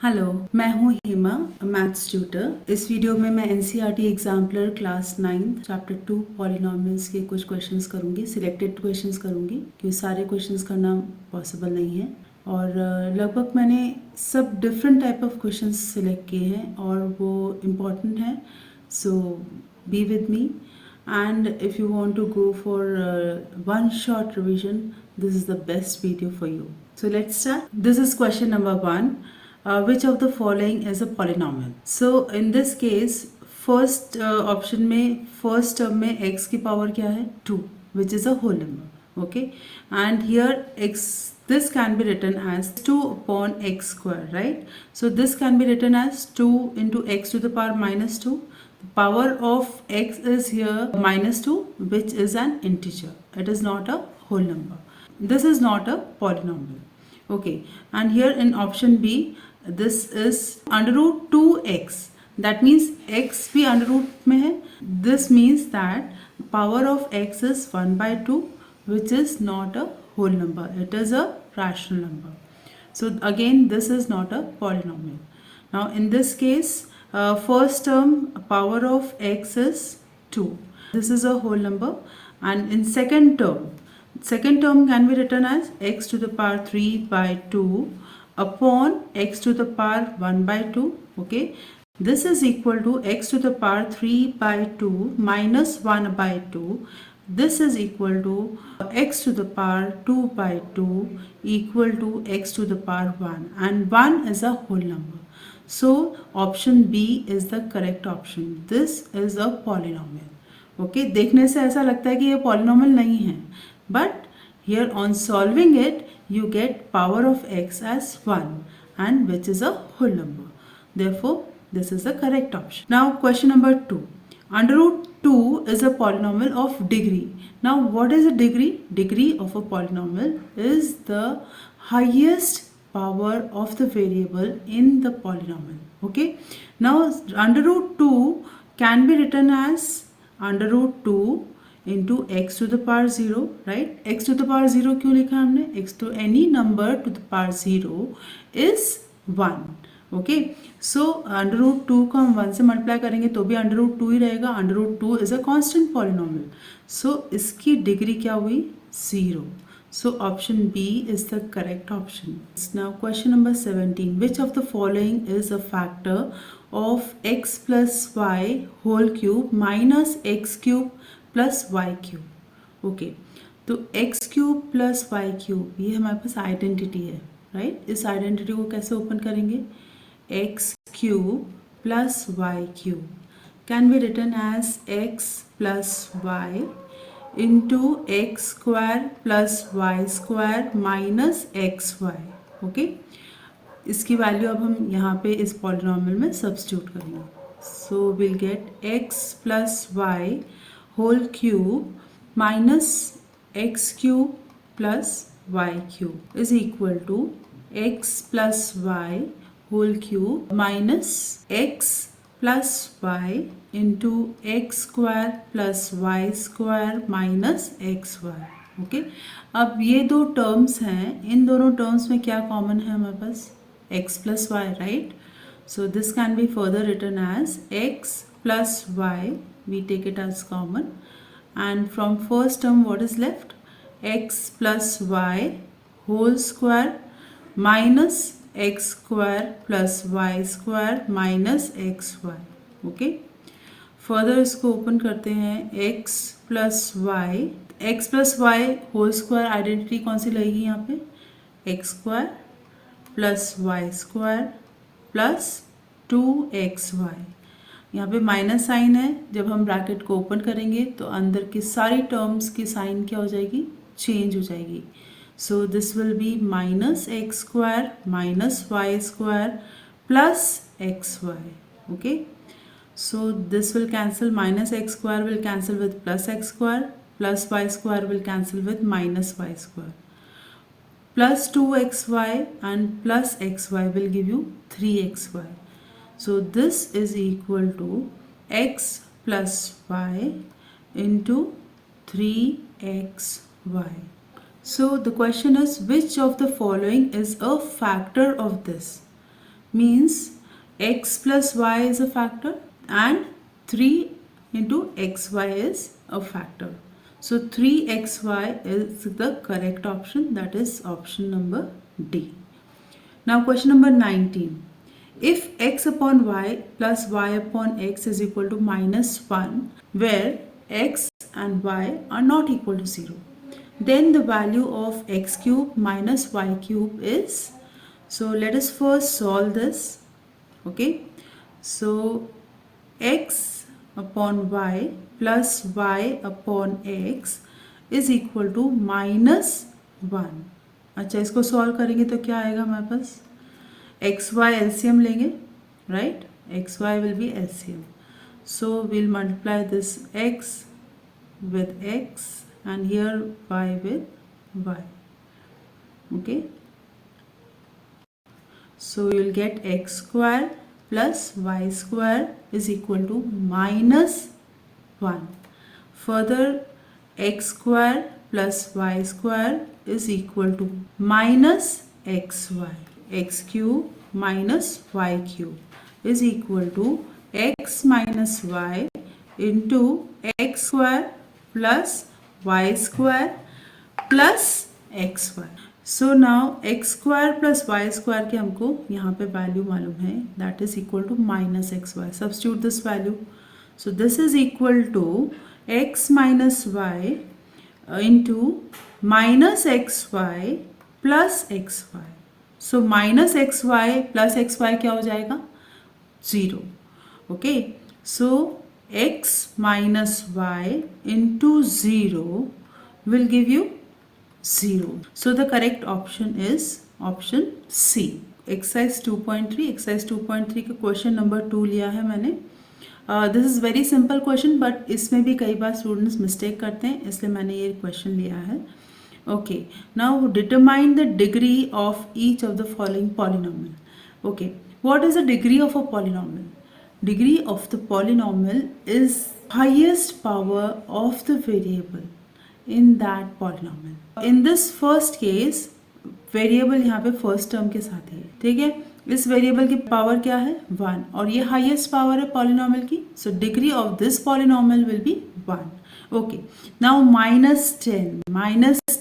Hello, मैं हूँ Hema, maths tutor. इस वीडियो में मैं NCERT exemplar class 9 chapter 2 polynomials के कुछ क्वेश्चंस करूँगी, सिलेक्टेड क्वेश्चंस करूँगी क्योंकि सारे क्वेश्चंस करना पॉसिबल नहीं है। और लगभग मैंने सब different type of questions select किए हैं और वो इम्पॉर्टेंट हैं, so be with me. And if you want to go for one short revision, this is the best video for you. So let's start. This is question number 1. Which of the following is a polynomial? So in this case, first option में first term में x की power क्या है 2, which is a whole number. Okay, and here x, this can be written as 2 upon x square, right? So this can be written as 2 into x to the power minus 2. The power of x is here minus 2, which is an integer. It is not a whole number. This is not a polynomial. Okay, and here in option B, this is under root 2x. That means x भी under root में है. This means that power of x is 1 by 2, which is not a whole number. It is a rational number. So again, this is not a polynomial. Now in this case, first term power of x is 2. This is a whole number. And in second term can be written as x to the power 3 by 2 upon x to the power 1 by 2. Okay, this is equal to x to the power 3 by 2 minus 1 by 2. This is equal to x to the power 2 by 2 equal to x to the power 1, and 1 is a whole number. So option B is the correct option. This is a polynomial. Okay, देखने से ऐसा लगता है कि ये polynomial नहीं है, but here on solving it you get power of x as 1, and which is a whole number. Therefore this is the correct option. Now question number 2. Under root 2 is a polynomial of degree. Now what is a degree? Degree of a polynomial is the highest power of the variable in the polynomial. Okay, now under root 2 can be written as under root 2 into x to the power 0, right? X to the power 0 क्यों लिखा हमने? X to any number to the power 0 is 1. Okay, so under root 2 को हम 1 से multiply करेंगे तो भी under root 2 ही रहेगा. Under root 2 is a constant polynomial. So इसकी डिग्री क्या हुई? 0. So option B is the correct option. Now question number 17. Which of the following is a factor of x plus y whole cube minus x cube plus y cube? Okay, तो x cube plus y cube ये हमारे पास identity है, right? इस identity को कैसे open करेंगे? x cube plus y cube can be written as x plus y into x square plus y square minus xy. Okay, इसकी value अब हम यहाँ पे इस पॉलिनॉमियल में सब्स्टिट्यूट करेंगे. So will get x plus y whole cube minus x cube plus y cube is equal to x plus y whole cube minus x plus y into x square plus y square minus x y. Okay, अब ये दो terms हैं, इन दोनों terms में क्या common है हमारे पास? x plus y, right? So this can be further written as x plus y. We take it as common, and from first term what is left? x plus y whole square minus x square plus y square minus x y. Okay, further इसको open करते हैं. x plus y whole square identity कौन सी लगेगी यहाँ पे? X square plus y square plus 2xy. यहाँ पे माइनस साइन है. जब हम ब्रैकेट को ओपन करेंगे तो अंदर की सारी टर्म्स की साइन क्या हो जाएगी? चेंज हो जाएगी. So this will be minus x square minus y square plus xy. Okay, so this will cancel. Minus x square will cancel with plus x square, plus y square will cancel with minus y square, plus 2xy and plus xy will give you 3xy. So this is equal to x plus y into 3xy. So the question is, which of the following is a factor of this? means x plus y is a factor and 3 into xy is a factor. So 3xy is the correct option, that is option number D. Now question number 19. If x upon y plus y upon x is equal to minus 1, where x and y are not equal to 0, then the value of x cube minus y cube is, so let us first solve this. Okay, so x upon y plus y upon x is equal to minus 1. अच्छा, इसको solve करेंगे तो क्या आएगा हमारे पास, x y LCM लेंगे, right, x y will be LCM. So we'll multiply this x with x and here y with y. Okay, so you'll get x square plus y square is equal to minus 1. Further, x square plus y square is equal to minus xy. X cube minus y cube is equal to x minus y into x square plus y square plus xy. So now x square plus y square के हमको यहाँ पे value मालूम है, that is equal to minus xy. Substitute this value. So this is equal to x minus y into minus xy plus xy. So minus xy plus xy क्या हो जाएगा, 0. Okay, so x minus y into 0 will give you 0. So the correct option is option C. Exercise 2.3. Exercise 2.3 का question number 2 लिया है मैंने. This is very simple question, but इसमें भी कई बार स्टूडेंट्स मिस्टेक करते हैं, इसलिए मैंने ये क्वेश्चन लिया है. Okay, now determine the degree of each of the following polynomial. Okay, what is the degree of a polynomial? Degree of the polynomial is highest power of the variable in that polynomial. In this first case, variable यहाँ पे first term के साथ है, ठीक है. इस variable की power क्या है, 1, और ये highest power है polynomial की. So degree of this polynomial will be 1. Okay. Now minus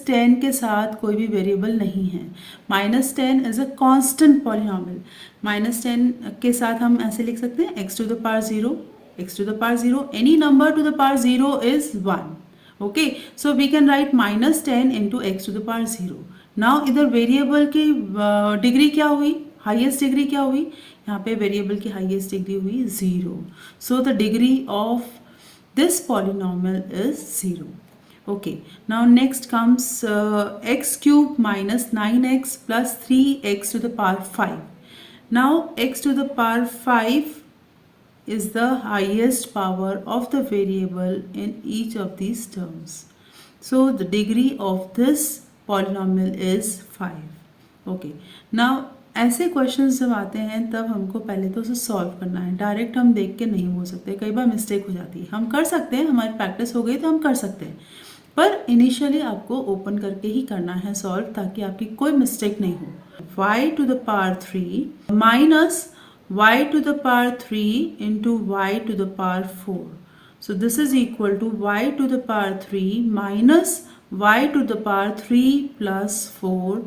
10 के साथ कोई भी वेरिएबल नहीं है. minus 10 is a constant polynomial. minus 10 के साथ हम ऐसे लिख सकते हैं x to the power 0, x to the power 0, any number to the power 0 is 1. Okay, so we can write minus 10 into x to the power 0. Now इधर variable की degree क्या हुई, हाईएस्ट डिग्री क्या हुई, यहाँ पे वेरिएबल की highest degree हुई 0. So the degree of this polynomial is 0. Okay, now next comes x cube minus 9x plus 3x to the power 5. Now x to the power 5 is the highest power of the variable in each of these terms. So the degree of this polynomial is 5. Okay, now ऐसे questions जब आते हैं तब हमको पहले तो उसे solve करना है. डायरेक्ट हम देख के नहीं हो सकते, कई बार मिस्टेक हो जाती है. हम कर सकते हैं, हमारी प्रैक्टिस हो गई तो हम कर सकते हैं, पर इनिशियली आपको ओपन करके ही करना है सॉल्व, ताकि आपकी कोई मिस्टेक नहीं हो. y to the power 3 minus y to the power 3 into y to the power 4. So this is equal to y to the power 3 minus y to the power 3 plus 4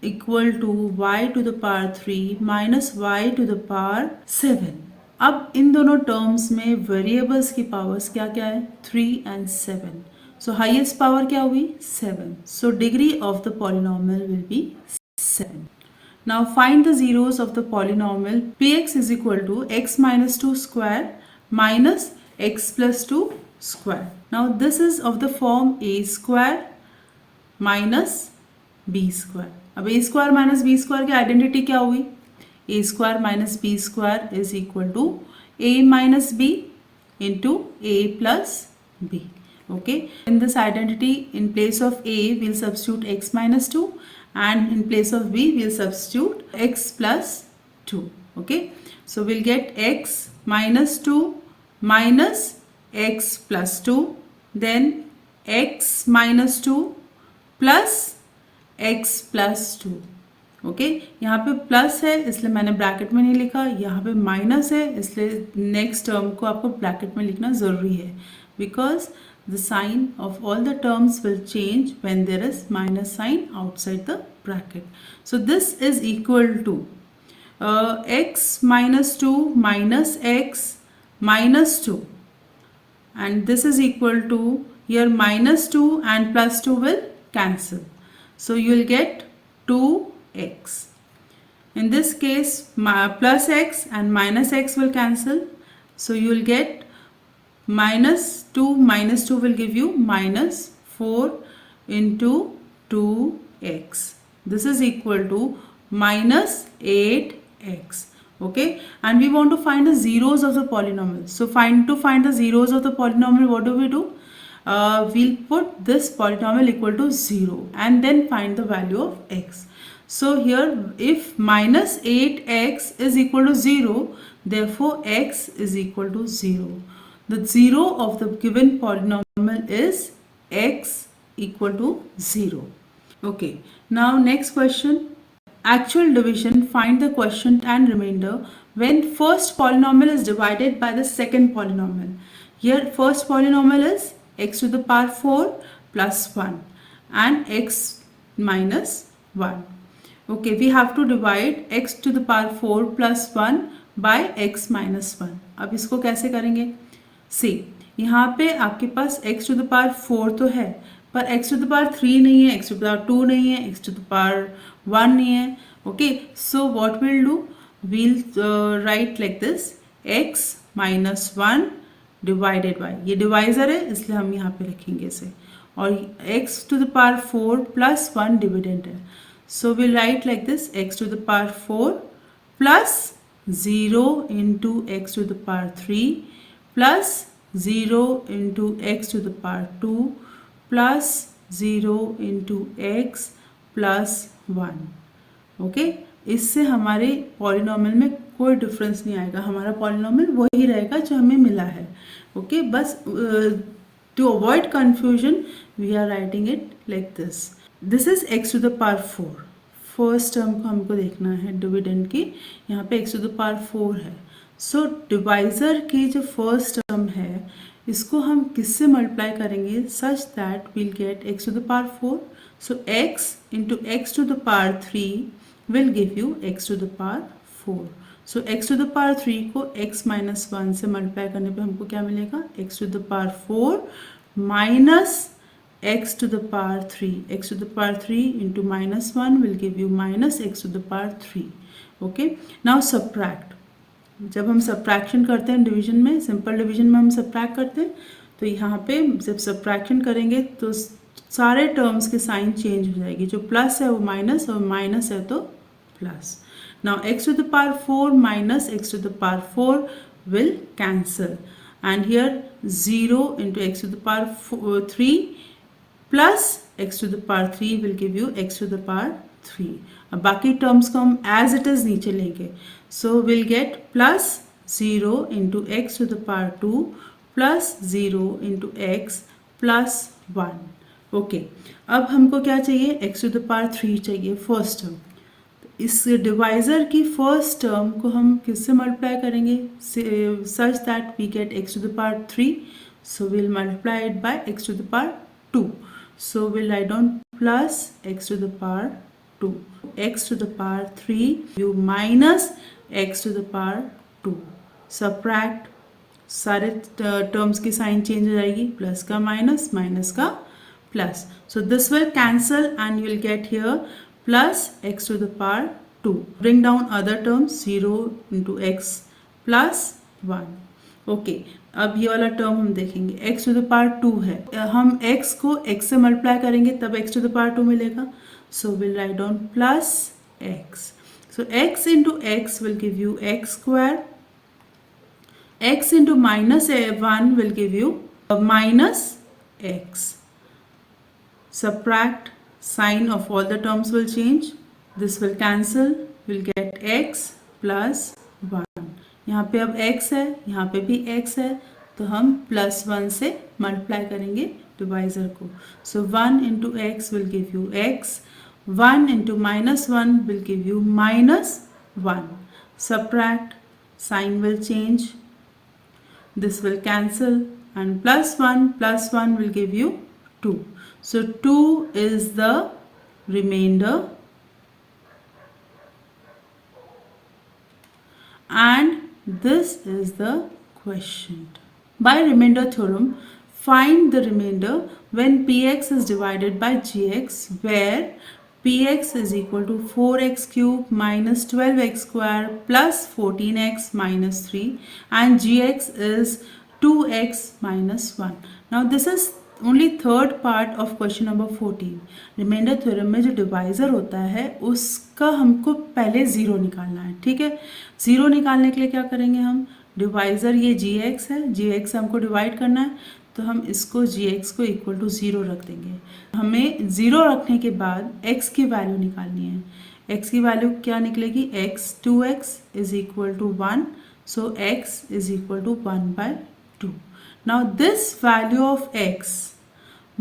equal to y to the power 3 minus y to the power 7. अब इन दोनों terms में variables की powers क्या क्या है, 3 and 7. So highest power क्या हुई, 7. So degree of the polynomial will be 7. Now find the zeros of the polynomial px is equal to x minus 2 square minus x plus 2 square. Now this is of the form a square minus b square. अब a square minus b square की identity क्या हुई, a square minus b square is equal to a minus b into a plus b. Okay, in this identity, in place of a we'll substitute x minus 2 and in place of b we'll substitute x plus 2. Okay, so we'll get x minus 2 minus x plus 2, then x minus 2 plus x plus 2. Okay यहाँ पे plus है इसलिए मैंने bracket में नहीं लिखा, यहाँ पे माइनस है इसलिए नेक्स्ट टर्म को आपको ब्रैकेट में लिखना ज़रूरी है, because the sign of all the terms will change when there is minus sign outside the bracket. So this is equal to x minus 2 minus x minus 2, and this is equal to, here minus 2 and plus 2 will cancel, so you will get 2x. In this case plus x and minus x will cancel, so you will get minus 2 will give you minus 4 into 2x. This is equal to minus 8x. Okay, and we want to find the zeros of the polynomial. So to find the zeros of the polynomial, what do? We'll put this polynomial equal to 0 and then find the value of x. So here if minus 8x is equal to 0, therefore x is equal to 0. The zero of the given polynomial is x equal to 0. Okay, now next question. Actual division, find the quotient and remainder when first polynomial is divided by the second polynomial. Here first polynomial is x to the power 4 plus 1 and x minus 1. Okay, we have to divide x to the power 4 plus 1 by x minus 1. अब इसको कैसे करेंगे? See, यहाँ पे आपके पास x to the power 4 तो है, पर x to the power 3 नहीं है, x to the power 2 नहीं है, x to the power 1 नहीं है. Okay, so what we'll do? We'll write like this, x minus 1 divided by, ये डिवाइजर है इसलिए हम यहाँ पे रखेंगे इसे, और x to the power 4 plus 1 dividend है. So we'll write like this, x to the power 4 plus 0 into x to the power 3 plus 0 into x to the power 2 plus 0 into x plus 1. Okay, इससे हमारे polynomial में कोई difference नहीं आएगा, हमारा polynomial वही रहेगा जो हमें मिला है. ओके, बस to avoid confusion we are writing it like this. This is x to the power 4. First term को हमको देखना है डिविडेंड की, यहाँ पे x टू द पावर 4 है. सो डिवाइजर की जो फर्स्ट टर्म है इसको हम किससे मल्टीप्लाई करेंगे such that we'll get x to the power 4. So x into x to the power 3 will give you x to the power 4. So x to the power 3 को x minus 1 से multiply करने पे हमको क्या मिलेगा? x to the power 4 minus x to the power 3. x to the power 3 into minus 1 will give you minus x to the power 3. Okay, now subtract. जब हम subtraction करते हैं डिवीजन में, सिंपल डिवीजन में हम सब्ट्रैक्ट करते हैं, तो यहाँ पे जब सब्ट्रैक्शन करेंगे तो सारे टर्म्स के साइन चेंज हो जाएगी, जो प्लस है वो माइनस और माइनस है तो plus. Now x to the power 4 minus x to the power 4 will cancel, and here 0 into x to the power 3 plus x to the power 3 will give you x to the power 3. अब बाकी terms को हम as it is नीचे लेंगे, सो will gate plus 0 into x to the power 2 plus 0 into x plus 1. Okay, अब हमको क्या चाहिए? x टू द पावर 3 चाहिए फर्स्ट टर्म. इस डिवाइजर की फर्स्ट टर्म को हम किससे मल्टीप्लाई करेंगे such that we get x to the power 3. So will multiply it by x to the power 2. So will write down plus x to the power 2. x to the power 3 you minus x to the power 2. Subtract, सारे terms की sign change हो जाएगी, plus का minus, minus का plus. So this will cancel and you will get here plus x to the power 2. Bring down other terms, 0 into x plus 1. Okay, अब ये वाला term हम देखेंगे, x to the power 2 है, हम x को x से मल्टीप्लाई करेंगे तब x to the power 2 मिलेगा. So we'll write down plus x. So x into x will give you x square. X into minus 1 will give you minus x. Subtract, sign of all the terms will change, this will cancel, we'll get x plus 1. यहाँ पे अब x है, यहाँ पे भी x है, तो हम प्लस 1 से मल्टीप्लाई करेंगे डिवाइजर को. सो 1 into x will give you x, 1 into minus 1 will give you minus 1. Subtract, sign will change, this will cancel, and plus 1 will give you 2. So 2 is the remainder, and this is the quotient. By remainder theorem, find the remainder when px is divided by gx, where px is equal to 4x cube minus 12x square plus 14x minus 3, and gx is 2x minus 1. Now this is only third part of question number 14. Remainder theorem में जो divisor होता है उसका हमको पहले zero निकालना है. ठीक है, ज़ीरो निकालने के लिए क्या करेंगे हम, डिवाइज़र ये gx है, gx से हमको डिवाइड करना है, तो हम इसको gx को इक्वल टू ज़ीरो रख देंगे. हमें ज़ीरो रखने के बाद x की वैल्यू निकालनी है. x की वैल्यू क्या निकलेगी, x 2x is equal to 1, सो x is equal to 1/2. Now this value of x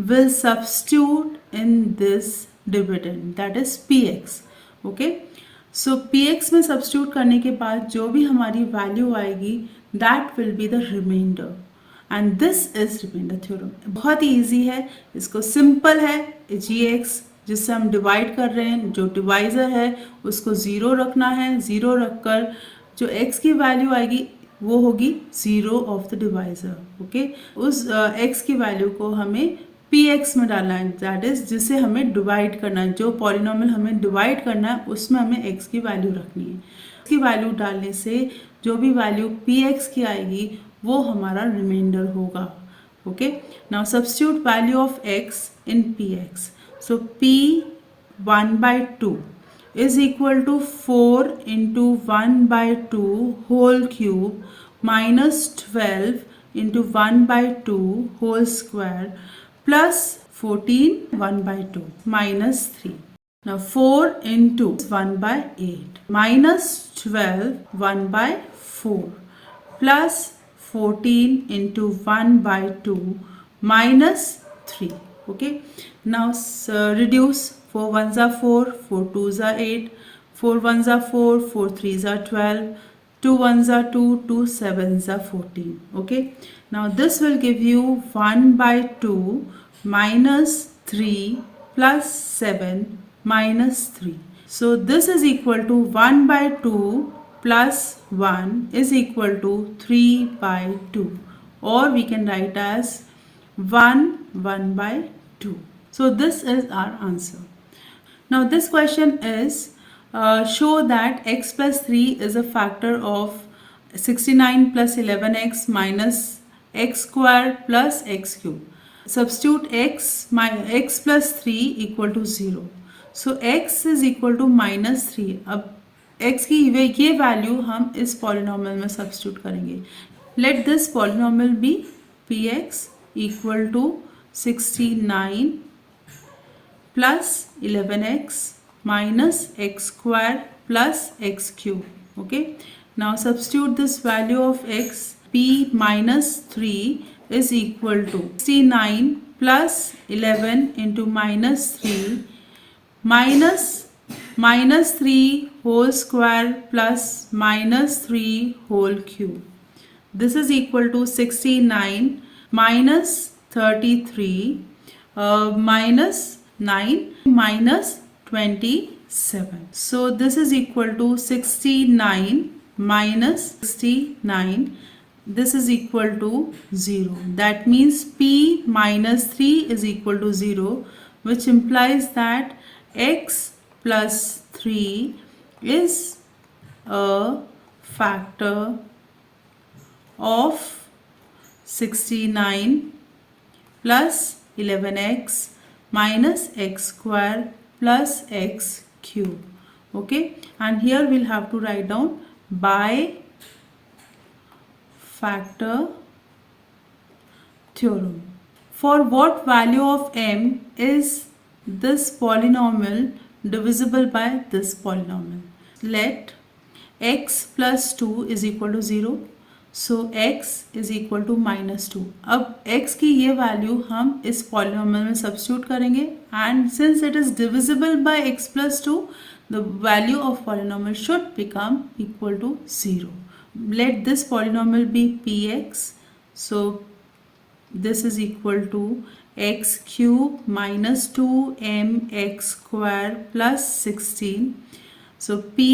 will substitute in this dividend, that is px. Okay, so px में substitute करने के बाद जो भी हमारी value आएगी that will be the remainder, and this is remainder theorem. बहुत ही easy है, इसको simple है. gx जिससे हम डिवाइड कर रहे हैं, जो डिवाइज़र है उसको ज़ीरो रखना है. ज़ीरो रखकर जो x की वैल्यू आएगी वो होगी zero of the divisor. Okay, उस x की वैल्यू को हमें px में डालना है, दैट इज़ जिसे हमें डिवाइड करना है. जो पॉलिनोमियल हमें डिवाइड करना है उसमें हमें x की वैल्यू रखनी है. इसकी वैल्यू डालने से जो भी वैल्यू px की आएगी वो हमारा रिमाइंडर होगा. Okay, now substitute value of x in px. So p 1/2 is equal to 4 into 1/2 whole cube minus 12 into 1/2 whole square plus 14 1/2 minus 3. Now 4 into 1/8 minus 12 1/4 plus 14 into 1/2 minus 3. Okay, now reduce. 4 1s are 4, 4 2s are 8, 4 1s are 4, 4 3s are 12, 2 1s are 2, 2 7s are 14. Okay, now this will give you 1/2 minus 3 plus 7 minus 3. So this is equal to 1/2 plus 1 is equal to 3/2, or we can write as 1/2. So this is our answer. Now this question is show that x plus 3 is a factor of 69 plus 11x minus x square plus x cube. Substitute x plus 3 equal to 0. So x is equal to minus 3. अब x की ये value हम इस polynomial में substitute करेंगे. Let this polynomial be px equal to 69 plus 11x minus x square plus x cube. Okay, now substitute this value of x. P minus 3 is equal to 69 plus 11 into minus 3 minus 3 whole square plus minus 3 whole cube. This is equal to 69 minus 33 minus 9 minus 27. So this is equal to 69 minus 69. This is equal to 0. That means p minus 3 is equal to 0, which implies that x plus 3 is a factor of 69 plus 11x minus x square plus x cube. Okay, and here we'll have to write down by factor theorem. For what value of m is this polynomial divisible by this polynomial? Let x plus 2 is equal to 0. So x is equal to -2। अब x की ये value हम इस polynomial में substitute करेंगे and since it is divisible by x plus 2 the value of polynomial should become equal to 0। Let this polynomial be px। So this is equal to x cube minus 2mx square plus 16. So p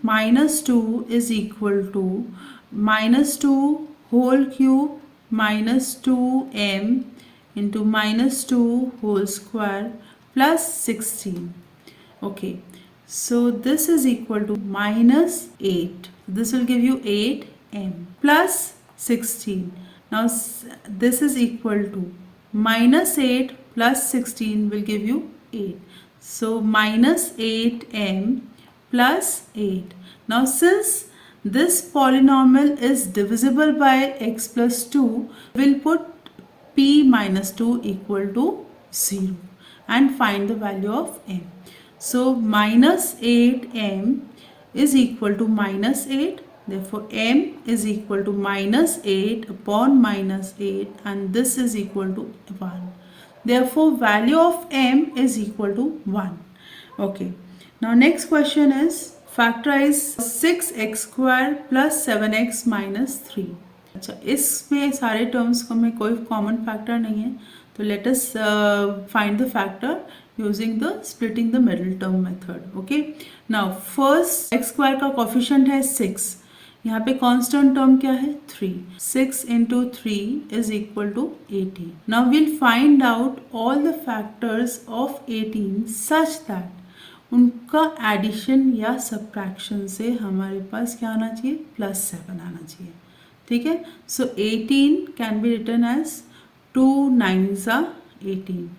minus 2 is equal to minus 2 whole cube minus 2m into minus 2 whole square plus 16. Okay, so this is equal to minus 8. This will give you 8m plus 16. Now this is equal to minus 8 plus 16 will give you 8. So minus 8m plus 8. Now since this polynomial is divisible by x plus 2, we'll put p minus 2 equal to 0 and find the value of m. So minus 8m is equal to minus 8. Therefore m is equal to minus 8 upon minus 8 and this is equal to 1. Therefore value of m is equal to 1. Okay. Now next question is factorize 6x square plus 7x minus 3. अच्छा, इसमें सारे terms में कोई common factor नहीं है, तो let us find the factor using the splitting the middle term method. Okay, now first x square का coefficient है 6, यहाँ पे कांस्टेंट टर्म क्या है 3. 6 into 3 is equal to 18. Now will find out all the factors of 18 such that उनका addition या subtraction से हमारे पास क्या आना चाहिए, +7 आना चाहिए. ठीक है, so 18 can be written as 2 9s are 18.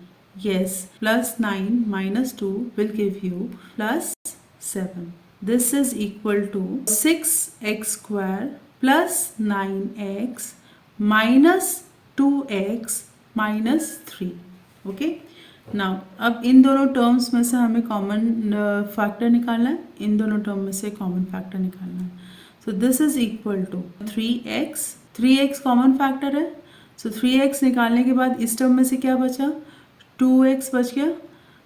Yes, +9 minus 2 will give you +7. This is equal to 6x square plus 9x minus 2x minus 3. Okay. Now अब इन दोनों टर्म्स में से हमें कॉमन फैक्टर निकालना है, इन दोनों टर्म में से कॉमन फैक्टर निकालना है. So this is equal to 3x. 3x common factor है, सो 3x निकालने के बाद इस टर्म में से क्या बचा, 2x बच गया.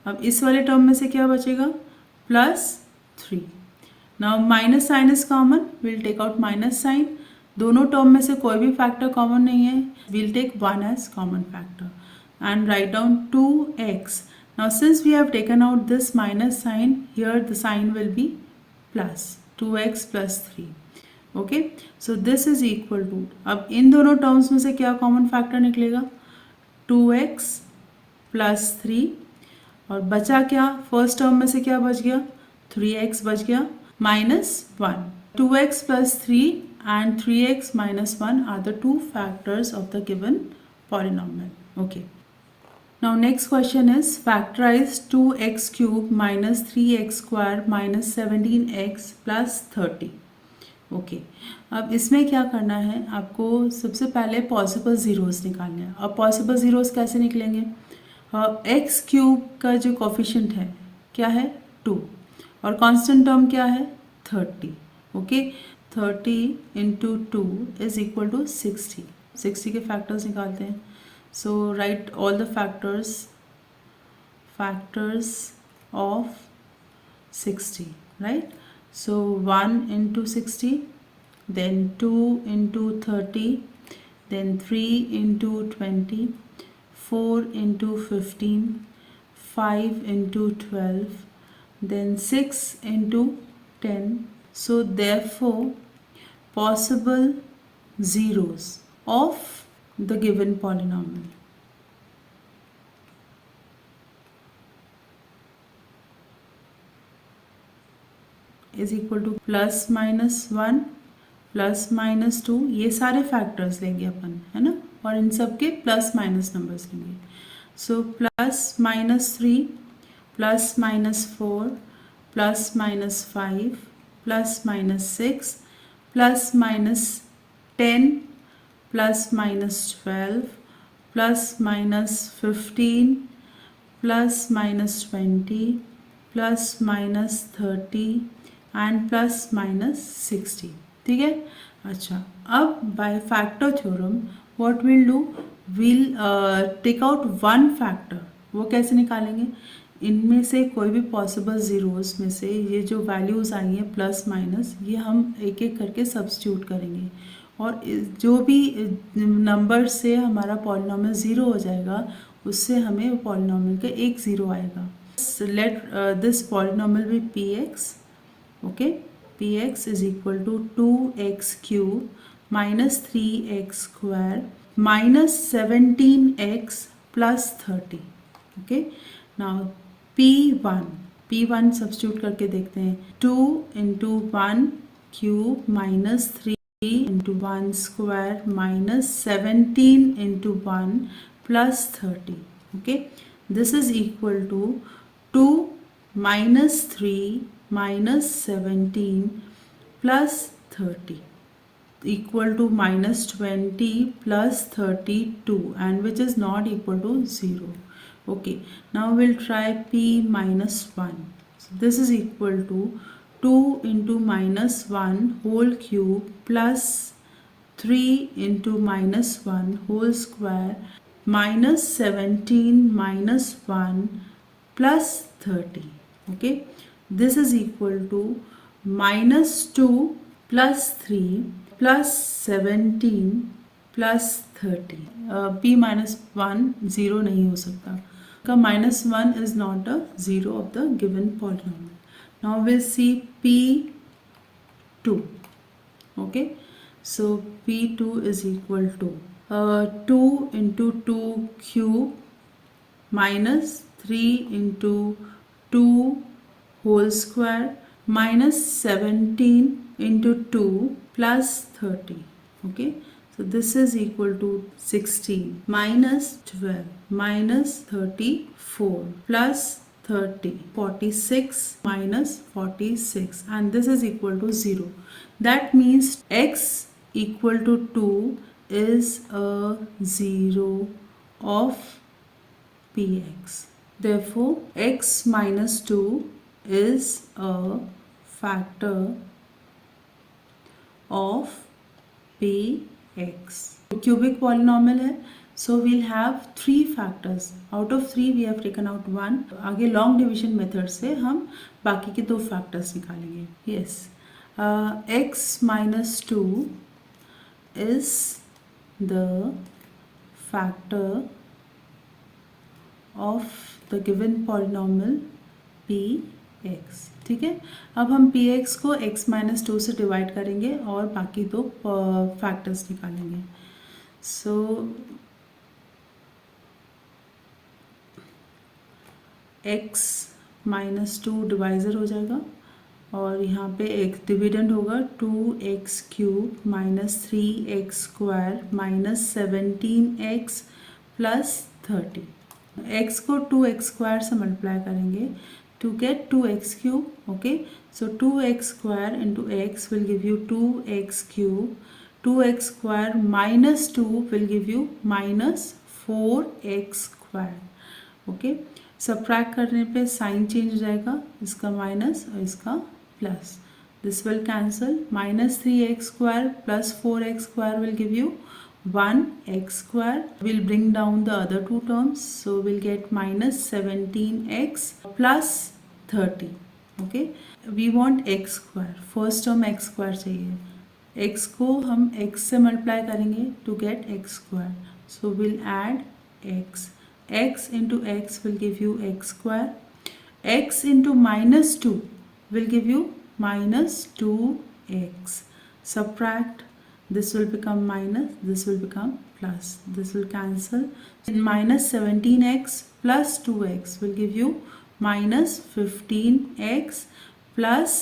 अब इस वाले टर्म में से क्या बचेगा, +3. Now minus sign is common, will take out minus sign. दोनों टर्म में से कोई भी फैक्टर कॉमन नहीं है, will take 1 as common factor and write down 2x. Now since we have taken out this minus sign, here the sign will be plus 2x plus 3. Okay, so this is equal to, अब इन दोनों terms में से क्या common factor निकलेगा, 2x plus 3. और बचा क्या, first term में से क्या बच गया, 3x बच गया -1. 2x plus 3 and 3x minus 1 are the two factors of the given polynomial. Okay. Now next question is factorize 2x cube minus 3x square minus 17x plus 30. Okay, अब इसमें क्या करना है, आपको सबसे पहले पॉसिबल ज़ीरोज़ निकालने हैं. अब पॉसिबल ज़ीरोज़ कैसे निकलेंगे, एक्स क्यूब का जो कोफिशिएंट है क्या है 2 और कांस्टेंट टर्म क्या है 30. Okay, 30 into 2 is equal to 60. 60 के फैक्टर्स निकालते हैं. So write all the factors of 60, right? So 1 into 60, then 2 into 30, then 3 into 20, 4 into 15, 5 into 12, then 6 into 10. So therefore possible zeros of the given polynomial is equal to +-1 +-2. ये सारे factors लेंगे अपन, है ना, और इन सब के प्लस माइनस नंबर्स लेंगे. सो +-3 +-4 +-5 +-6 +-10 +-12 +-15 +-20 +-30 and +-60. ठीक है। अच्छा, अब by factor theorem what will do, will take out one factor. वो कैसे निकालेंगे, इनमें से कोई भी पॉसिबल ज़ीरोस में से ये जो वैल्यूज़ आई हैं प्लस माइनस, ये हम एक एक करके सब्स्टिट्यूट करेंगे और जो भी नंबर से हमारा पॉलिनॉमियल ज़ीरो हो जाएगा उससे हमें पॉलिनॉमियल का एक ज़ीरो आएगा। Let this polynomial be P X, okay. px is equal to 2x cube minus 3x square minus 17x plus 30, okay। now p1 substitute करके देखते हैं, 2 into 1 cube minus 3 into 1 square minus 17 into 1 plus 30, okay। this is equal to 2 minus 3 minus 17 plus 30 equal to minus 20 plus 32, and which is not equal to 0. Okay, now we'll try p minus 1. So this is equal to 2 into minus 1 whole cube plus 3 into minus 1 whole square minus 17 minus 1 plus 30, okay। this is equal to minus 2 plus 3 plus 17 plus 30. p minus 1 0 नहीं हो सकता, का minus 1 is not a zero of the given polynomial. Now we'll see p2, okay। so p2 is equal to 2 into 2 cube minus 3 into 2 whole square minus 17 into 2 plus 30, okay। so this is equal to 16 minus 12 minus 34 plus 30, 46 minus 46, and this is equal to 0. That means x equal to 2 is a 0 of px. Therefore x minus 2 is a factor of px. Cubic polynomial है, so we'll have 3 factors. Out of 3 we have taken out 1. आगे long division method से हम बाकी के 2 factors निकालेंगे. Yes, x minus 2 is the factor of the given polynomial px, ठीक है। अब हम px को x minus 2 से डिवाइड करेंगे और बाकी 2 फैक्टर्स निकालेंगे। सो x minus 2 डिवाइज़र हो जाएगा और यहाँ पे एक डिविडेंड होगा 2x cube minus 3x square minus 17x plus 30। x को 2x स्क्वायर से मल्टीप्लाई करेंगे to get 2x cube, okay। so 2x square into x will give you 2x cube, 2x square minus 2 will give you minus 4x square, okay। subtract करने पे sign change हो जाएगा, इसका minus और इसका plus, this will cancel, minus 3x square plus 4x square will give you 1x square. We'll bring down the other 2 terms, so we'll get minus 17x plus 30, okay। we want x square, first term x square चाहिए, x को हम x से multiply करेंगे to get x square, so we'll add x into x will give you x square, x into minus 2 will give you minus 2x, subtract, this will become minus, this will become plus, this will cancel, minus 17x plus 2x will give you minus 15x plus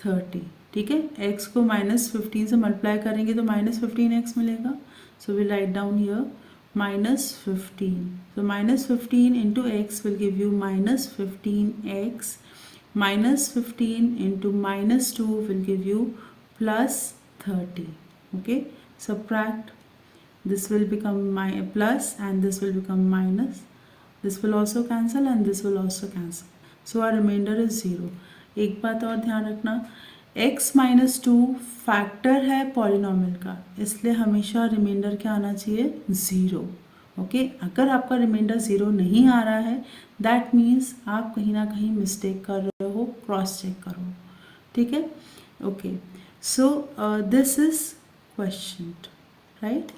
30, ठीक है। x को minus 15 से multiply करेंगे तो minus 15x मिलेगा, so we'll write down here minus 15, so minus 15 into x will give you minus 15x, minus 15 into minus 2 will give you plus 30, okay। subtract, this will become plus and this will become minus, this will also cancel and this will also cancel, so our remainder is 0। एक बात और ध्यान रखना, x minus two factor है polynomial का, इसलिए हमेशा reminder क्या आना चाहिए, ज़ीरो। ओके, अगर आपका रिमाइंडर ज़ीरो नहीं आ रहा है दैट मीन्स आप कहीं ना कहीं मिस्टेक कर रहे हो, क्रॉस चेक करो, ठीक है। Okay, so this is question, right.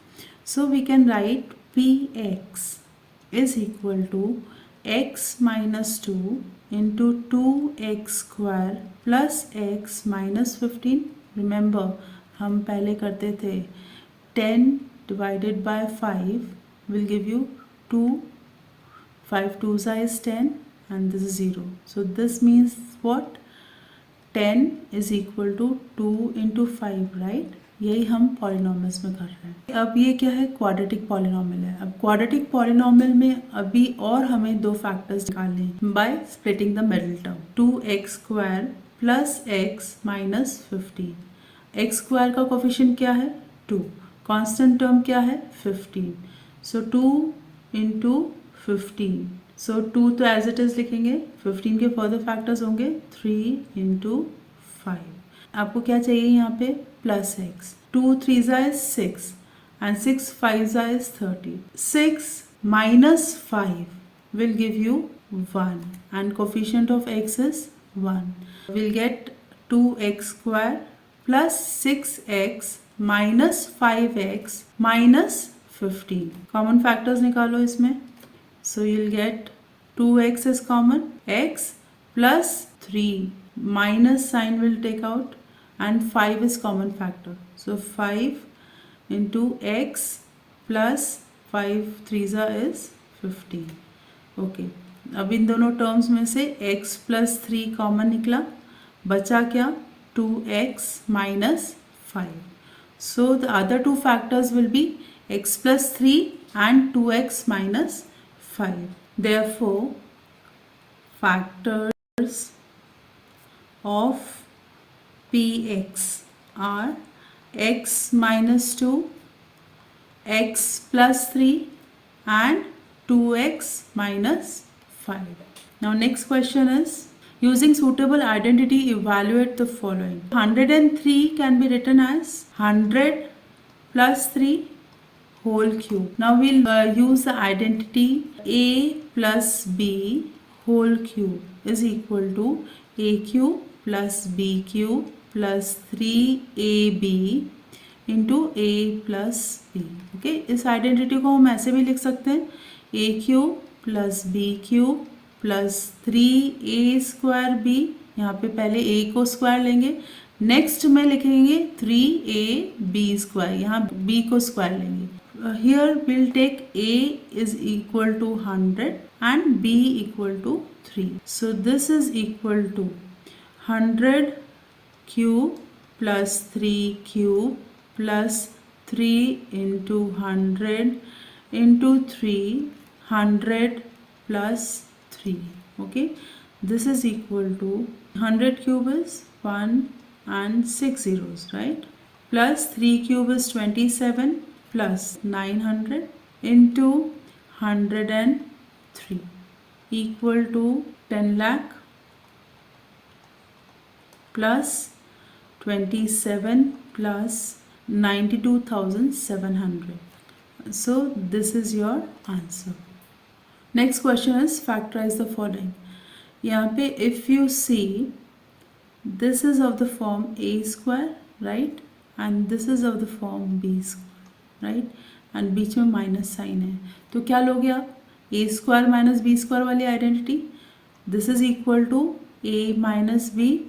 So we can write Px is equal to x minus 2 into 2x square plus x minus 15. Remember हम पहले करते थे 10 divided by 5 will give you 2, 5 2s is 10 and this is 0. So this means what? 10 is equal to 2 into 5, right? यही हम polynomials में कर रहे हैं। अब ये क्या है, क्वाड्रेटिक पॉलिनॉमियल है। अब क्वाड्रेटिक पॉलिनॉमियल में अभी और हमें दो फैक्टर्स निकालने हैं by splitting the middle term, 2x² plus x minus 15। X square का कोफिशिएंट क्या है, 2, कांस्टेंट टर्म क्या है, 15। सो 2 इंटू 15, सो 2 तो एज इट इज लिखेंगे, 15 के फर्दर फैक्टर्स होंगे 3 इंटू 5। आपको क्या चाहिए यहाँ पे, plus x, 2 3 is 6 and 6 5 is 30. 6 minus 5 will give you 1 and coefficient of x is 1. We'll get 2x square plus 6x minus 5x minus 15. Common factors निकालो इसमें. So you'll get 2x is common, x plus 3 minus sign will take out and 5 is common factor. So 5 into x plus 5 3s is 15. Okay, अब इन दोनों terms में से x plus 3 common निकला, बचा क्या, 2x minus 5. So the other two factors will be x plus 3 and 2x minus 5. Therefore factors of Px are x minus 2, x plus 3 and 2x minus 5. Now next question is, using suitable identity evaluate the following. 103 can be written as 100 plus 3 whole cube. Now we'll use the identity a plus b whole cube is equal to a cube plus b cube plus 3ab into A plus B. Okay, इस identity को हम ऐसे भी लिख सकते हैं, A cube plus B cube plus 3a² B. यहाँ पे पहले a को स्क्वायर लेंगे, नेक्स्ट में लिखेंगे 3ab², यहाँ b को स्क्वायर लेंगे. Here will take a is equal to 100 and b equal to 3. So this is equal to 100 cube plus 3 cube plus 3 into 100 into 3, 100 plus 3. Okay, this is equal to 100 cube is 1 and 6 zeros, right? Plus 3 cube is 27 plus 900 into 103 equal to 10 lakh plus 27 plus 92,700. So this is your answer. Next question is factorize the following. यहाँ पे if you see this is of the form a square, right, and this is of the form b square, right, and बीच में minus sign है, तो क्या लोगे आप, a square minus b square वाली identity. This is equal to a minus b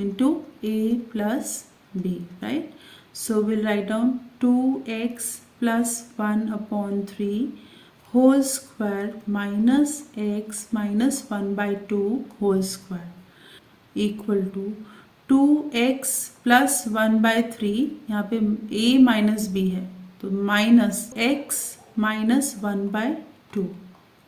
into a plus b, right? So we'll write down 2x plus 1 upon 3 whole square minus x minus 1 by 2 whole square equal to 2x plus 1 by 3, यहाँ पे a minus b है तो minus x minus 1 by 2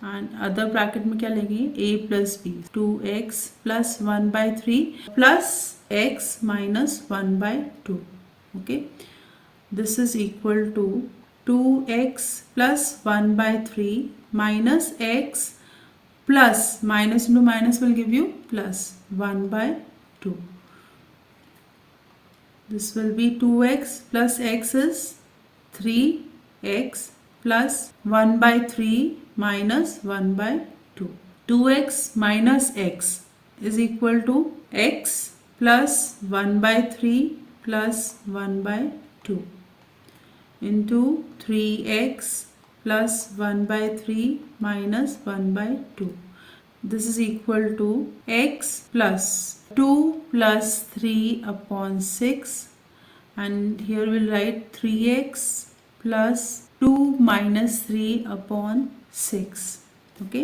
and other bracket में क्या लेंगे, a plus B, 2x plus 1 by 3 plus x minus 1 by 2. Okay, this is equal to 2x plus 1 by 3 minus x plus minus into minus will give you plus 1 by 2. This will be 2x plus x is 3x plus 1 by 3 minus 1 by 2. 2x minus x is equal to x plus 1 by 3 plus 1 by 2 into 3x plus 1 by 3 minus 1 by 2. This is equal to x plus 2 plus 3 upon 6, and here we'll write 3x plus 2 minus 3 upon 6. Okay,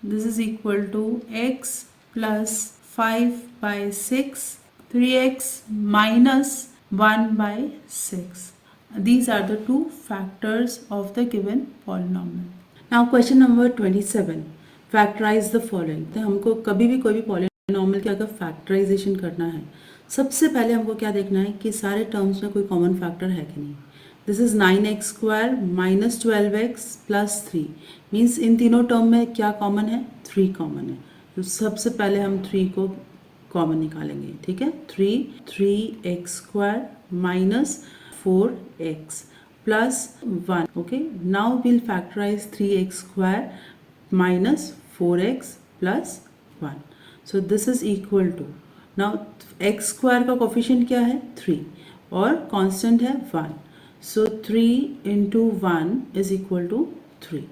this is equal to x plus 5 by 6, 3x minus 1 by 6. These are the two factors of the given polynomial. Now question number 27. Factorize the following. तो हमको कभी भी कोई भी polynomial का अगर factorisation करना है, सबसे पहले हमको क्या देखना है कि सारे टर्म्स में कोई कॉमन फैक्टर है कि नहीं। This is 9x square minus 12x plus 3, means in तीनों टर्म में क्या कॉमन है, 3 कॉमन है। तो सबसे पहले हम 3 को कॉमन निकालेंगे, ठीक है। 3x square minus 4x plus 1. Okay, now we'll factorize 3x square minus 4x plus 1. So this is equal to, now x square का कोफिशिएंट क्या है, 3 और कांस्टेंट है 1. So 3 into 1 is equal to 3.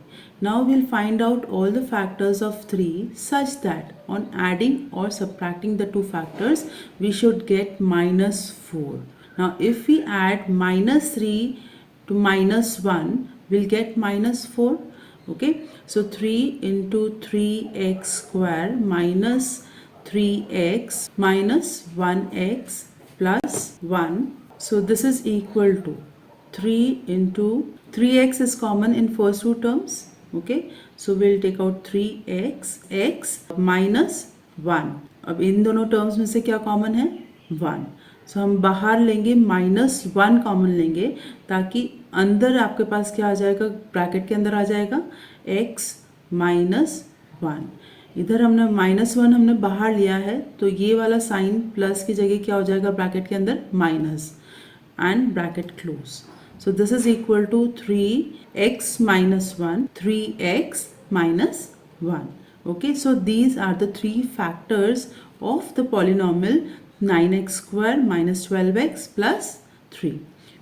Now we'll find out all the factors of 3 such that on adding or subtracting the two factors we should get minus 4. Now if we add minus 3 to minus 1, we'll get minus 4. Okay, so 3 into 3x square minus 3x minus 1x plus 1. So this is equal to 3 into 3x is common in first two terms. Okay, so we'll take out 3x x minus 1. अब इन दोनों terms में से क्या common है, 1. सो हम बाहर लेंगे -1 common लेंगे, ताकि अंदर आपके पास क्या आ जाएगा, ब्रैकेट के अंदर आ जाएगा x माइनस 1। इधर हमने -1 हमने बाहर लिया है, तो ये वाला साइन प्लस की जगह क्या हो जाएगा ब्रैकेट के अंदर minus, and bracket close. So this is equal to 3x minus 1, 3x minus 1. Okay, so these are the three factors of the polynomial 9x square minus 12x plus 3.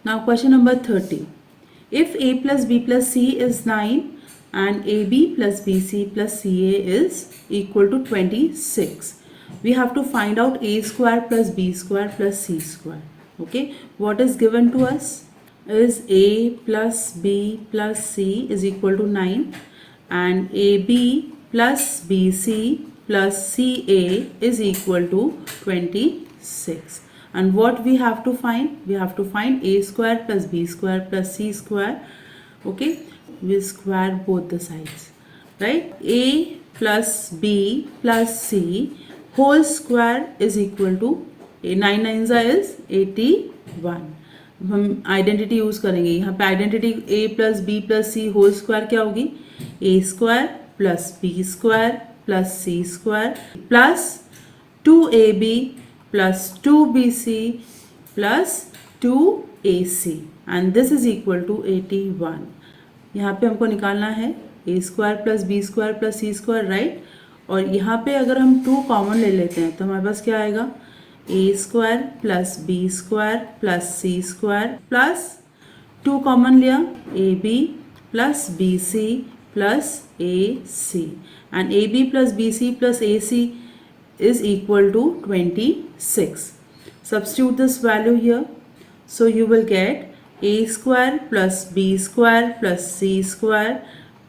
Now question number 30. If a plus b plus c is 9 and ab plus bc plus ca is equal to 26, we have to find out a square plus b square plus c square. Okay, what is given to us is a plus b plus c is equal to 9 and ab plus bc plus ca is equal to 26. And what we have to find? We have to find a square plus b square plus c square. Okay, we square both the sides, right? A plus b plus c whole square is equal to 9 9s is 81. हम identity use करेंगे, यहाँ पे identity a plus B plus C whole square क्या होगी, a square plus B square plus C square plus 2ab plus 2bc plus 2ac and this is equal to 81. यहाँ पे हमको निकालना है a square plus B square plus C square, right. और यहाँ पे अगर हम 2 कॉमन ले लेते हैं तो हमारे पास क्या आएगा, a square plus B square plus C square plus 2 common लिया A B plus B C plus A C and A B plus B C plus A C is equal to 26. Substitute this value here. So you will get a square plus b square plus c square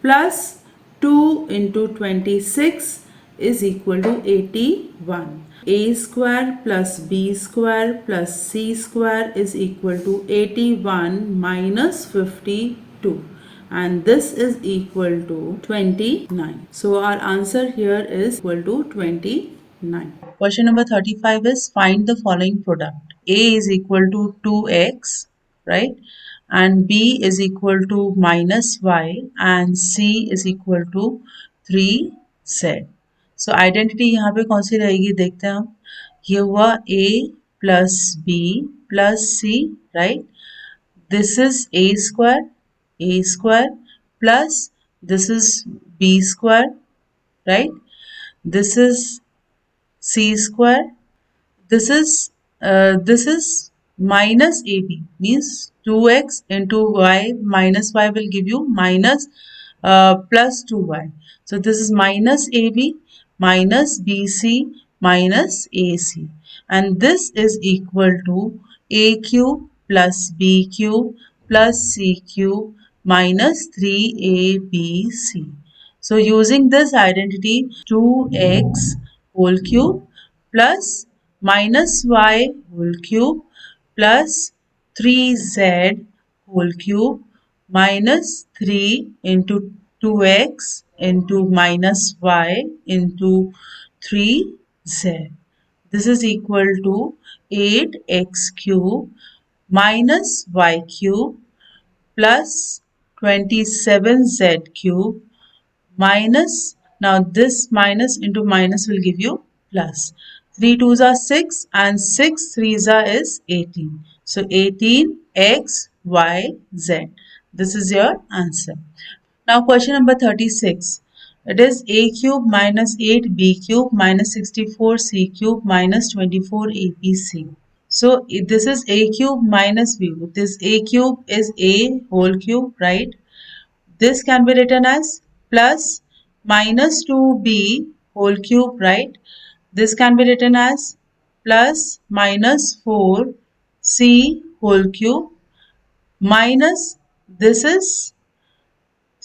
plus 2 into 26 is equal to 81. A square plus b square plus c square is equal to 81 minus 52, and this is equal to 29. So our answer here is equal to 29. Question number 35 is find the following product. A is equal to 2x, right? And b is equal to minus y and c is equal to 3z. So identity यहाँ पे कौन सी रहेगी देखते हैं हम. ये हुआ a plus b plus C, right? This is A square plus this is B square, right? This is C square. This is minus AB, means 2x into y minus y will give you minus plus 2y. So this is minus AB minus BC minus AC, and this is equal to A cube plus B cube plus C cube minus 3ABC. So using this identity, 2x whole cube plus minus y whole cube plus 3z whole cube minus 3 into 2x into minus y into 3z. This is equal to 8x cube minus y cube plus 27z cube minus, now this minus into minus will give you plus. 3 2s are 6 and 6 3s are is 18. So 18x, y, z. This is your answer. Now question number 36. It is a cube minus 8b cube minus 64c cube minus 24abc. So this is a cube minus b. This a cube is a whole cube, right? This can be written as plus minus 2b whole cube, right? This can be written as plus minus 4c whole cube minus this is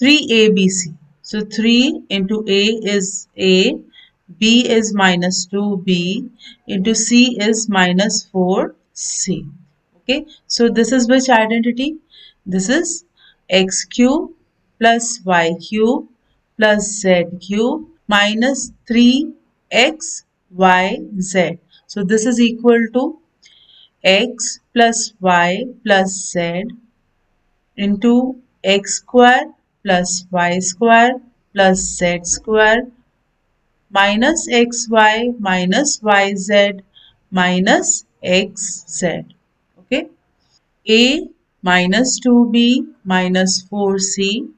3abc. So 3 into a is a, b is minus 2b, into c is minus 4c. Okay, so this is which identity? This is x cube plus y cube plus z cube minus 3x y z. So this is equal to x plus y plus z into x square plus y square plus z square minus xy minus yz minus xz. Okay. A minus 2b minus 4c,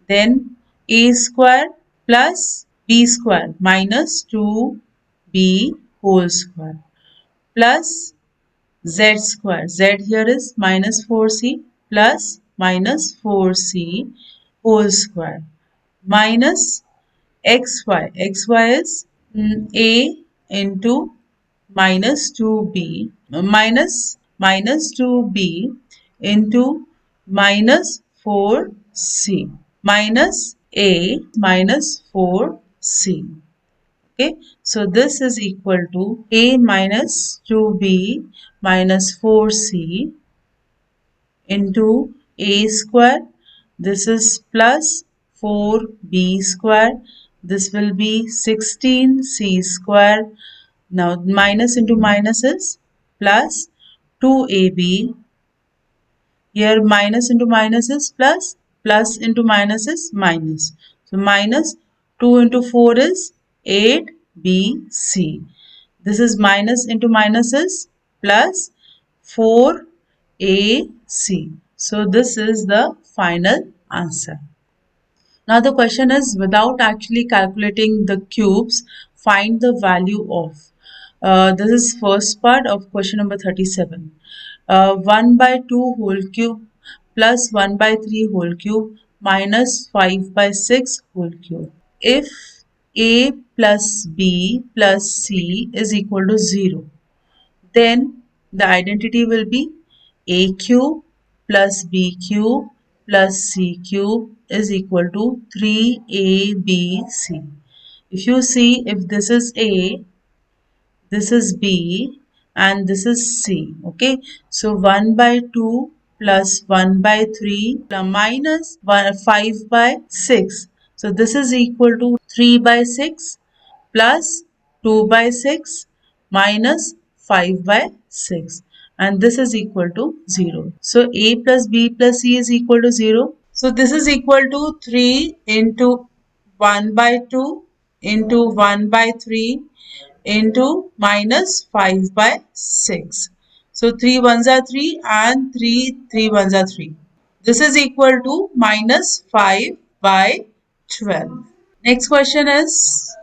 then a square plus b square minus 2b whole square plus z square. Z here is minus 4c plus minus 4c whole square minus xy. Xy is a into minus 2b minus 2b into minus 4c minus a minus 4c. Okay, so this is equal to a minus 2b minus 4c into a square. This is plus 4b square. This will be 16c square. Now minus into minus is plus 2ab. Here minus into minus is plus, plus into minus is minus. So minus 2 into 4 is 8bc. This is minus into minus is plus 4ac. So this is the final answer. Now the question is, without actually calculating the cubes, find the value of. This is first part of question number 37. 1 by 2 whole cube plus 1 by 3 whole cube minus 5 by 6 whole cube. If a plus b plus c is equal to 0, then the identity will be a cube plus b cube plus c cube is equal to 3abc. If you see, if this is a, this is b, and this is c. Okay, so 1 by 2 plus 1 by 3 minus 5 by 6. So this is equal to 3 by 6 plus 2 by 6 minus 5 by 6, and this is equal to 0. So a plus b plus c is equal to 0. So this is equal to 3 into 1 by 2 into 1 by 3 into minus 5 by 6. So 3 ones are 3 and 3 ones are 3. This is equal to minus 5 by 12. Next question is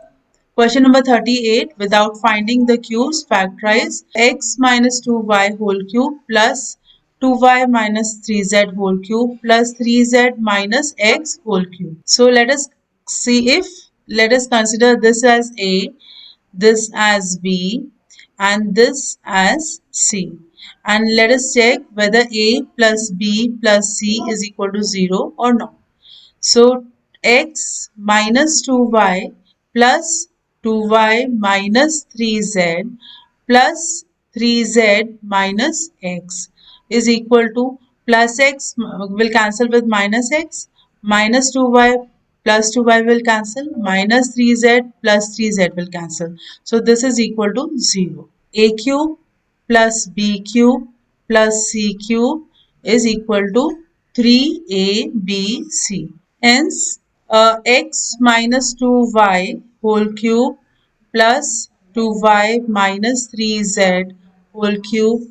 question number 38. Without finding the cubes, factorize x minus 2y whole cube plus 2y minus 3z whole cube plus 3z minus x whole cube. So let us see if, let us consider this as A, this as B, and this as C. And let us check whether A plus B plus C is equal to 0 or not. So x minus 2y plus 2y minus 3z plus 3z minus x is equal to plus x will cancel with minus x, minus 2y plus 2y will cancel, minus 3z plus 3z will cancel. So this is equal to 0. A cube plus b cube plus c cube is equal to 3abc. Hence, x minus 2y whole cube plus 2y minus 3z whole cube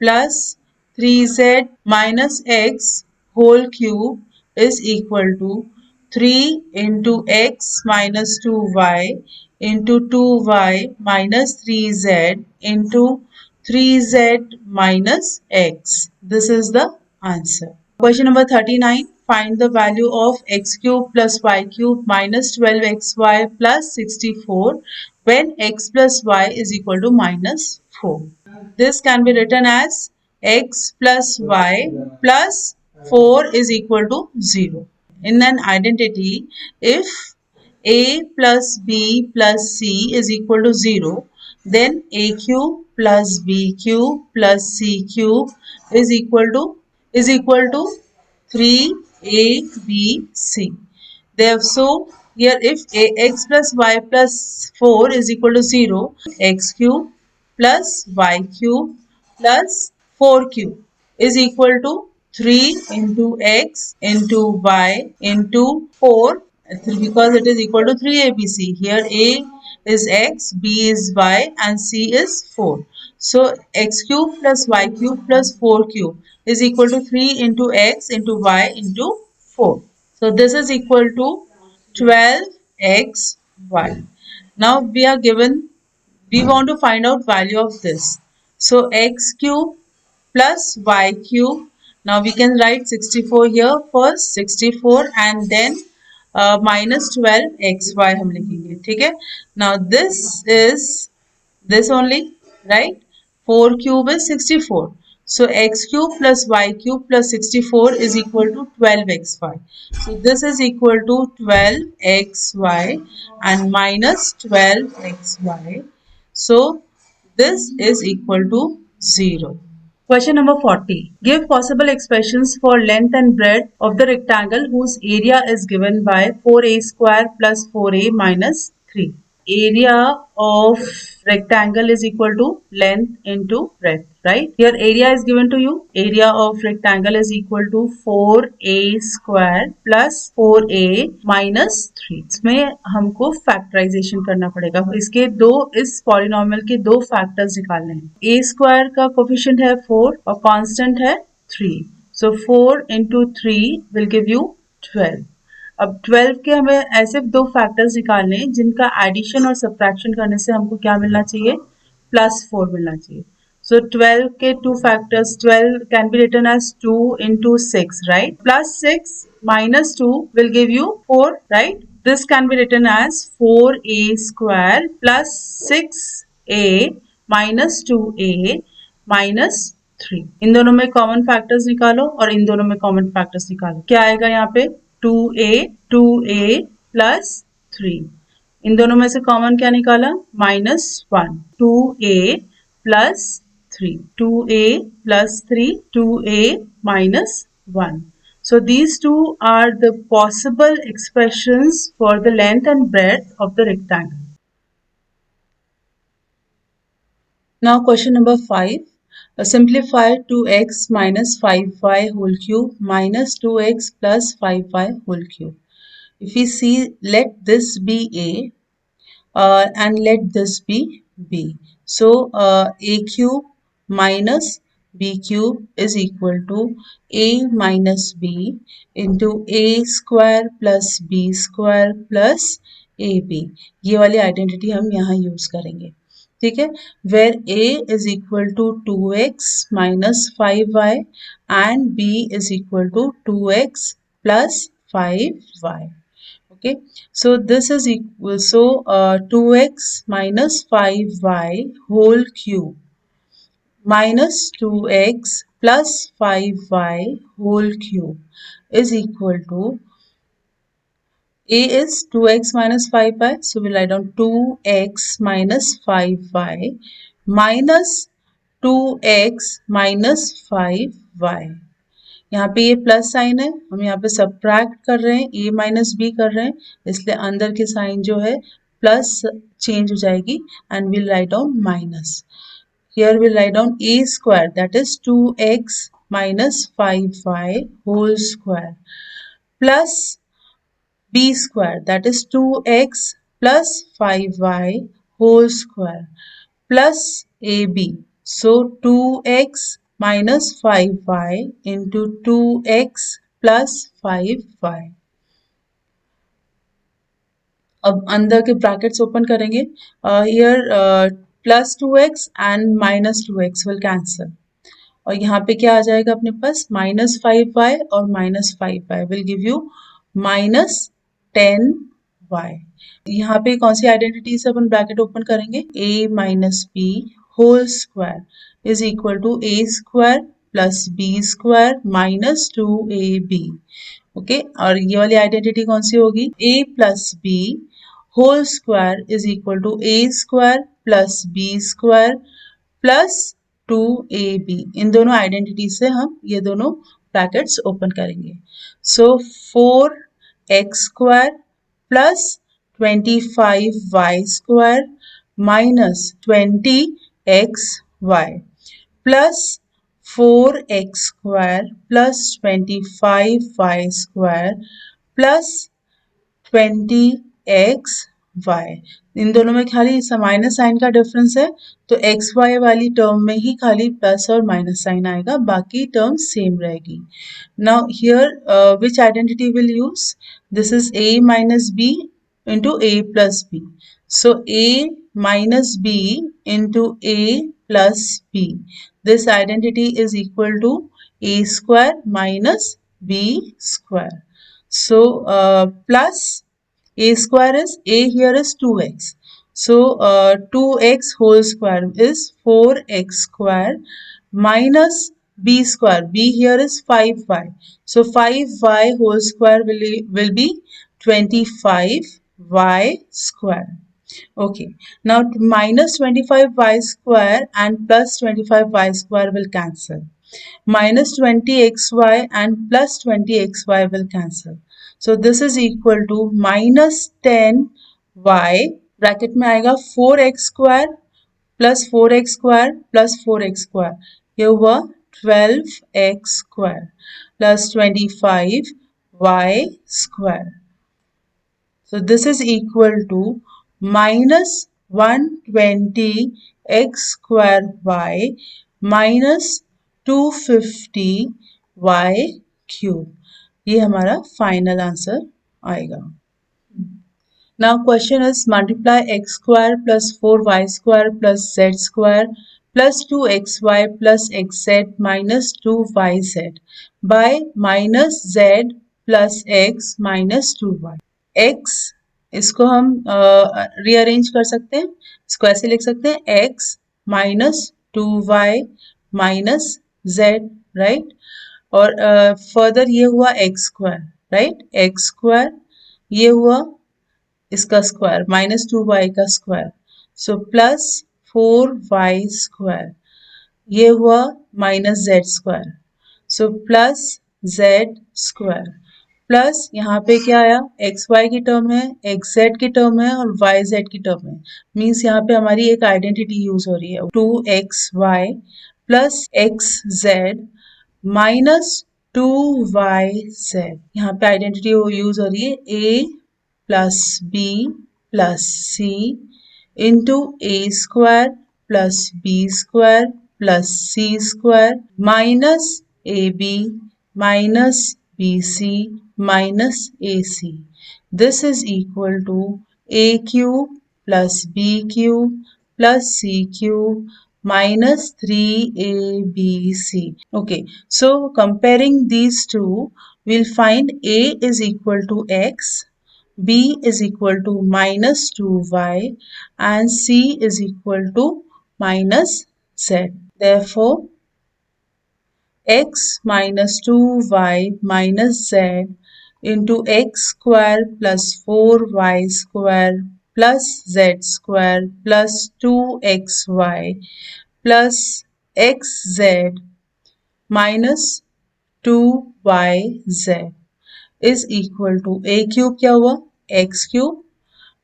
plus 3z minus x whole cube is equal to 3 into x minus 2y into 2y minus 3z into 3z minus x. This is the answer. Question number 39. Find the value of x cube plus y cube minus 12xy plus 64 when x plus y is equal to minus 4. This can be written as x plus y plus 4 is equal to 0. In an identity, if a plus b plus c is equal to 0, then a cube plus b cube plus c cube is equal to 3abc. Therefore, here if x plus y plus 4 is equal to 0, x cube plus y cube plus 4 cube is equal to 3 into x into y into 4 because it is equal to 3abc. Here a is x, b is y and c is 4. So x cube plus y cube plus 4 cube is equal to 3 into x into y into 4. So this is equal to 12xy. Now we want to find out value of this. So x cube plus y cube. Now we can write 64 here first, 64 and then minus 12xy हम लिखेंगे, ठीक है. Now this is this only, right? 4 cube is 64. So x cube plus y cube plus 64 is equal to 12xy. So this is equal to 12xy and minus 12xy. So this is equal to 0. Question number 40. Give possible expressions for length and breadth of the rectangle whose area is given by 4a square plus 4a minus 3. Area of rectangle is equal to length into breadth, right? Here area is given to you. Area of rectangle is equal to 4a square plus 4a minus 3. इसमें हमको factorisation करना पड़ेगा. इसके इस polynomial के दो factors निकालने हैं. a स्क्वायर का कोफिशिएंट है 4 और कांस्टेंट है 3. So 4 into 3 will give you 12. अब 12 के हमें ऐसे दो फैक्टर्स निकालने हैं जिनका एडिशन और सब्ट्रैक्शन करने से हमको क्या मिलना चाहिए, +4 मिलना चाहिए. So 12 के two factors, 12 can be written as 2 into 6, right? Plus 6 minus 2 will give you 4, right? This can be written as 4a square plus 6a minus 2a minus 3. इन दोनों में कॉमन फैक्टर्स निकालो और इन दोनों में कॉमन फैक्टर्स निकालो. क्या आएगा यहाँ पे 2a plus 3. इन दोनों में से कॉमन क्या निकाला, -1. 2a plus 3. 2a plus 3, 2a minus 1. So these two are the possible expressions for the length and breadth of the rectangle. Now question number 5. Simplify 2x minus 5y whole cube minus 2x plus 5y whole cube. If we see, let this be a and let this be b. So a cube minus b cube is equal to a minus b into a square plus b square plus ab. ये वाली identity हम यहाँ use करेंगे, ठीक है. Where a is equal to 2x minus 5y and b is equal to 2x plus 5y. Okay, so this is equal, so 2x minus 5y whole cube minus 2x plus 5y whole cube is equal to, a is 2x minus 5y, so we'll write down 2x minus 5y minus 2x minus 5y. यहाँ पे ये plus sign है, हम यहाँ पे subtract कर रहे हैं, a माइनस b कर रहे हैं, इसलिए अंदर की साइन जो है प्लस चेंज हो जाएगी and will write down minus. Here we'll write down a square, that is 2x minus 5y whole square plus b square, that is 2x plus 5y whole square plus ab. So 2x minus 5y into 2x plus 5y. अब अंदर के brackets open करेंगे. Here plus 2x and minus 2x will cancel, और यहाँ पे क्या आ जाएगा अपने पास, माइनस 5y और minus 5y will give you minus 10y. यहाँ पे कौन सी आइडेंटिटी से अपन ब्रैकेट ओपन करेंगे, a minus b whole square is equal to a square plus b square minus 2ab. Okay, और ये वाली आइडेंटिटी कौन सी होगी, a plus b whole square is equal to a square plus b square plus 2ab. इन दोनों आइडेंटिटी से हम ये दोनों ब्रैकेट्स ओपन करेंगे. सो 4x square plus 25y square minus 20xy plus 4x square plus 25y square plus 20xy. इन दोनों में खाली माइनस साइन का डिफरेंस है, तो xy वाली टर्म में ही खाली प्लस और माइनस साइन आएगा, बाकी टर्म सेम रहेगी. Now here which identity will use, this is a minus b into a plus b. So a minus b into a plus b. This identity is equal to a square minus b square. So plus a square is, a here is 2x. So 2x whole square is 4x square minus b square. B here is 5y. So 5y whole square will be 25y square. Okay, now minus 25y square and plus 25y square will cancel. Minus 20xy and plus 20xy will cancel. So this is equal to minus 10y, bracket में आएगा 4x square plus 4x square plus 4x square, ये हुआ 12x square plus 25y square. So this is equal to minus 120x square y minus 250y cube. ये हमारा final answer आएगा. Now question is multiply x square plus 4y square plus z square plus 2xy plus xz minus 2yz by minus z plus x minus 2y. x इसको हम rearrange कर सकते हैं, इसको ऐसे लिख सकते हैं x minus 2y minus z, right. और फर्दर ये हुआ x square, right, x square, ये हुआ इसका स्क्वायर माइनस 2y का square, so plus 4y square, ये हुआ minus z square, so plus z square plus यहाँ पे क्या आया, एक्स वाई की टर्म है, एक्स जेड की टर्म है और वाई जेड की टर्म है. मीन्स यहाँ पे हमारी एक आइडेंटिटी यूज हो रही है, 2xy plus x Z minus 2yz. यहाँ पे आइडेंटिटी यूज हो रही है a plus b plus c into a square plus b square plus C square minus AB minus BC minus AC. This is equal to A cube plus B cube plus C cube minus 3ABC. Okay, so comparing these two, we'll find A is equal to X, B is equal to minus 2y and C is equal to minus Z. Therefore, x minus 2y minus z into x square plus 4y square plus z square plus 2xy plus xz minus 2yz is equal to a cube क्या हुआ x cube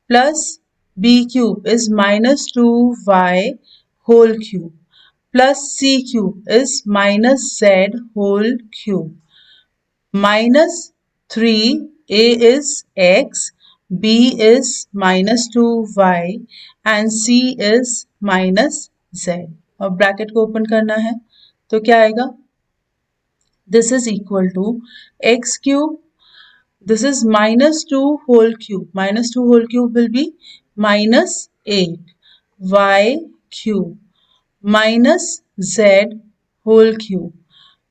plus b cube is minus 2y whole cube plus c cube is minus z whole cube minus 3 a is x, b is minus 2y and c is minus z. और bracket को open करना है तो क्या आएगा this is equal to x cube. This is minus 2 whole cube. Minus 2 whole cube will be minus 8 y cube minus z whole cube.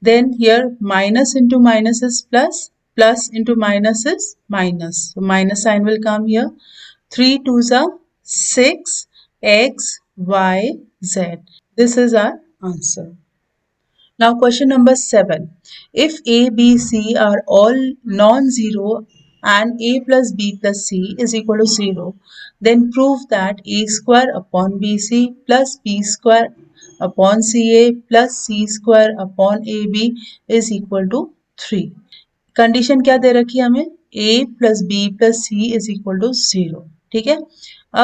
Then here minus into minus is plus, plus into minus is minus. So minus sign will come here. 3 2s are 6 x y z. This is our answer. Now question number 7. If A, B, C are all non-zero and A plus B plus C is equal to 0, then prove that A square upon BC plus B square upon CA plus C square upon AB is equal to 3. Condition क्या दे रखी है हमें A plus B plus C is equal to 0. ठीक है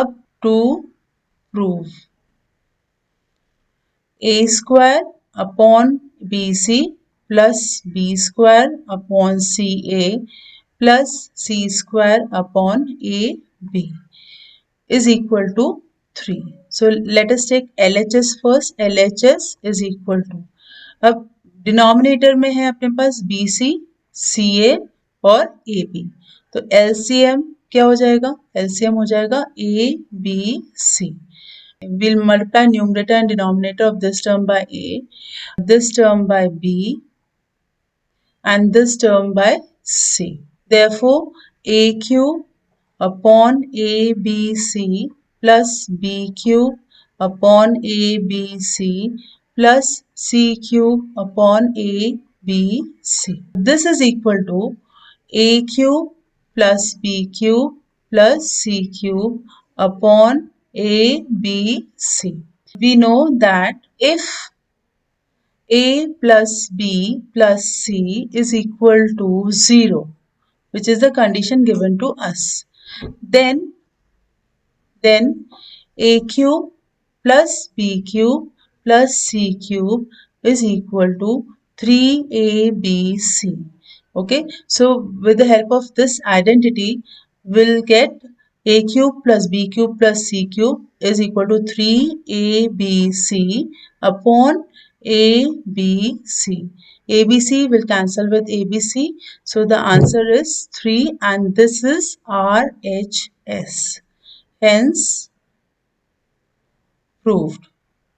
अब to prove A square upon BC plus B square upon CA plus C square upon AB is equal to 3. So let us take LHS first. LHS is equal to, अब denominator में है अपने पास BC, CA और AB. तो LCM क्या हो जाएगा LCM हो जाएगा ABC. We'll multiply numerator and denominator of this term by A, this term by B and this term by C. Therefore, A cube upon ABC plus B cube upon ABC plus C cube upon ABC. This is equal to A cube plus B cube plus C cube upon ABC. We know that if A plus B plus C is equal to 0, which is the condition given to us, then A cube plus B cube plus C cube is equal to 3ABC. Okay, so with the help of this identity, we'll get A cube plus B cube plus C cube is equal to 3ABC upon ABC. ABC will cancel with ABC. So the answer is 3 and this is RHS. Hence, proved.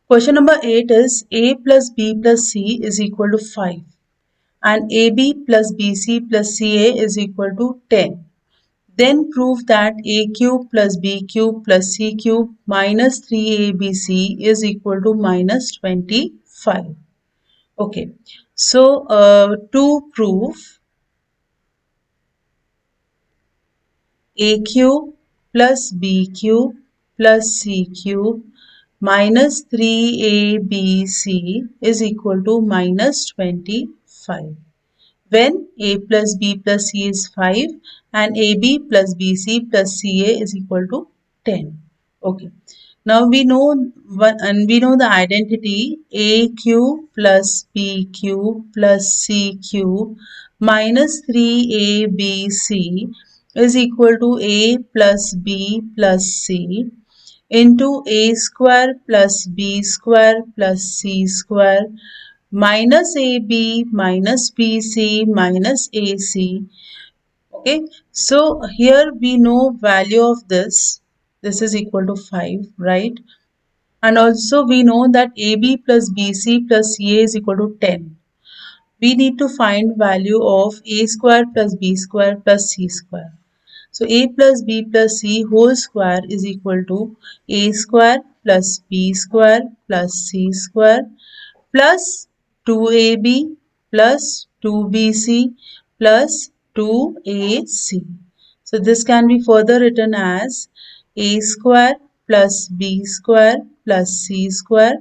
Question number 8 is A plus B plus C is equal to 5 and AB plus BC plus CA is equal to 10. Then prove that A cube plus B cube plus C cube minus 3ABC is equal to minus 25. Okay, so to prove A cube plus B cube plus C cube minus 3ABC is equal to minus 25. When A plus B plus C is 5 and AB plus BC plus CA is equal to 10. Okay. Now we know the identity A cube plus B cube plus C cube minus 3ABC is equal to A plus B plus C. into a square plus b square plus c square minus ab minus bc minus ac. Okay, so here we know value of this. This is equal to 5, right? And also we know that AB plus BC plus CA is equal to 10. We need to find value of A square plus B square plus C square. So A plus B plus C whole square is equal to A square plus B square plus C square plus 2AB plus 2BC plus 2AC. So this can be further written as A square plus B square plus C square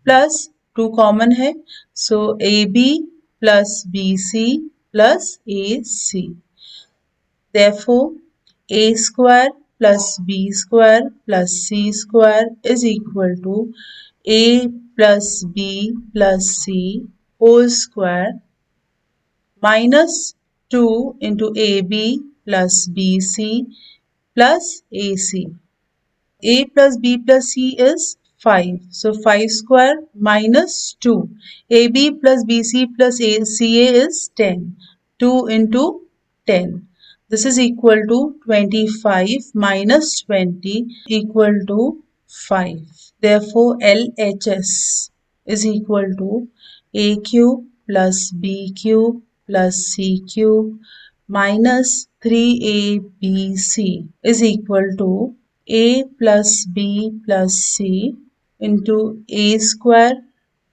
plus 2 common है. So AB plus BC plus AC. Therefore, A square plus B square plus C square is equal to A plus B plus C whole square minus 2 into AB plus BC plus AC. A plus B plus C is 5. So 5 square minus 2. AB plus BC plus CA is 10. 2 into 10. This is equal to 25 minus 20 equal to 5. Therefore, LHS is equal to A cube plus B cube plus C cube minus 3ABC is equal to A plus B plus C into A square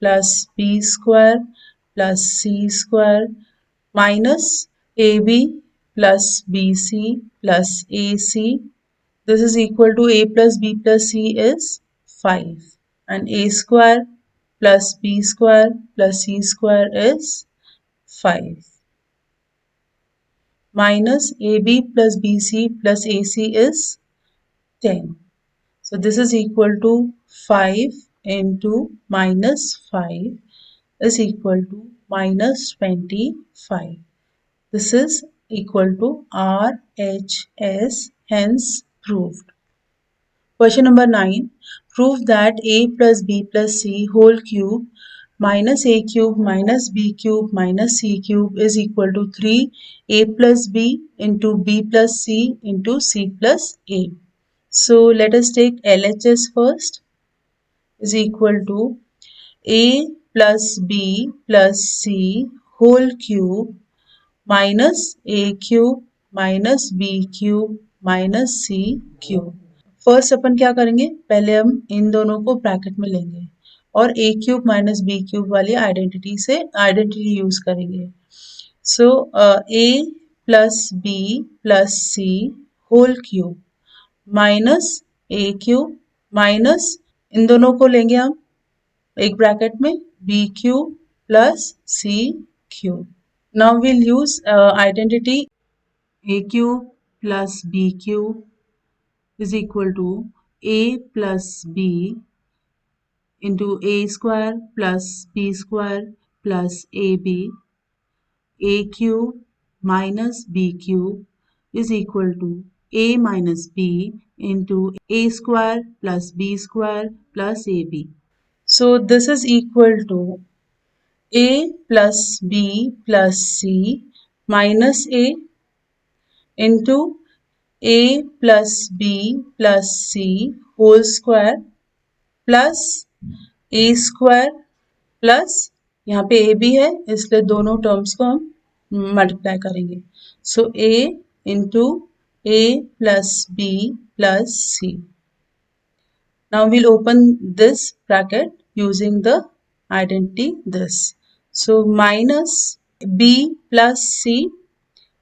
plus B square plus C square minus AB plus BC plus AC. This is equal to A plus B plus C is 5 and A square plus B square plus C square is 5 minus AB plus BC plus AC is 10. So this is equal to 5 into minus 5 is equal to minus 25. This is equal to RHS, hence proved. Question number 9. Prove that A plus B plus C whole cube minus A cube minus B cube minus C cube is equal to 3A plus B into B plus C into C plus A. So let us take LHS first is equal to A plus B plus C whole cube minus A cube minus B cube minus C cube. First अपन क्या करेंगे, पहले हम इन दोनों को bracket में लेंगे और A cube minus B cube वाली आइडेंटिटी यूज करेंगे. So A plus B plus C whole cube minus A cube minus इन दोनों को लेंगे हम एक ब्रैकेट में B cube plus C cube. Now will use identity A cube plus B cube is equal to A plus B into A square plus B square plus AB. A cube minus B cube is equal to A minus B into A square plus B square plus AB. So this is equal to A plus B plus C minus A into A plus B plus C whole square plus A square plus यहाँ पे A भी है इसलिए दोनों terms को हम multiply करेंगे. So A into A plus B plus C. Now we'll open this bracket using the identity this. So minus B plus C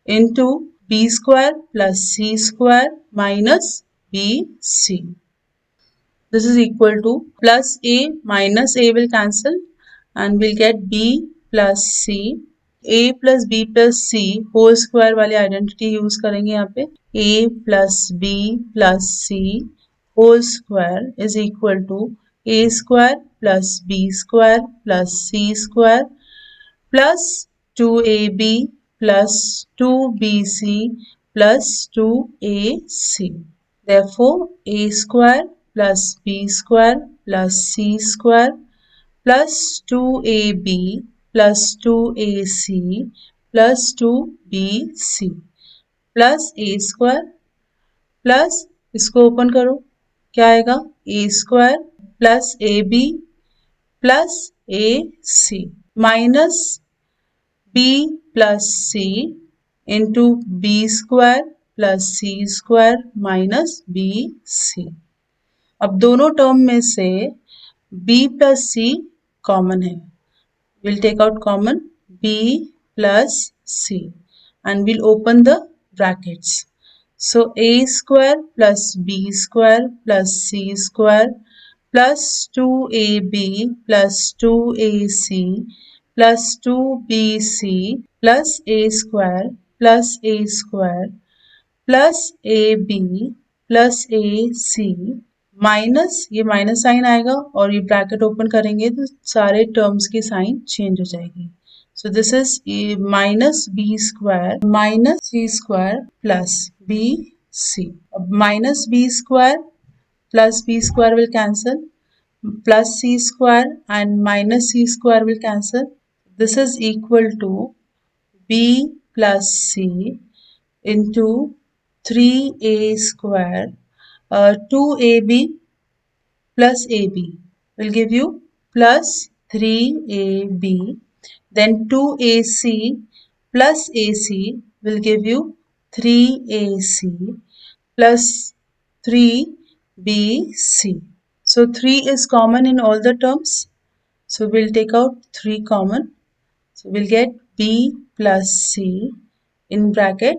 into B square plus C square minus BC. This is equal to plus A minus A will cancel and we'll get B plus C. A plus B plus C whole square वाली identity use करेंगे यहाँ पे. A plus B plus C whole square is equal to A square plus B square plus C square plus 2AB plus 2BC plus 2AC. Therefore, A square plus b square plus c square plus 2ab plus 2ac plus 2bc plus a square plus इसको open करो, क्या आएगा a square plus ab plus ac minus b plus c into b square plus c square minus B C. अब दोनों term में से b plus c common है, we'll take out common b plus c and we'll open the brackets. So a square plus b square plus c square plus 2ab plus 2ac plus 2bc plus a square plus a square plus ab plus ac minus ये minus sign आएगा और ये bracket open करेंगे तो सारे terms की sign change हो जाएगी। So this is minus B square minus C square plus B C. अब minus B square plus B square will cancel, plus c square and minus c square will cancel. This is equal to b plus c into 3a square 2ab plus ab will give you plus 3ab, then 2ac plus ac will give you 3ac plus 3bc. So 3 is common in all the terms, so we'll take out 3 common, so we'll get b plus c in bracket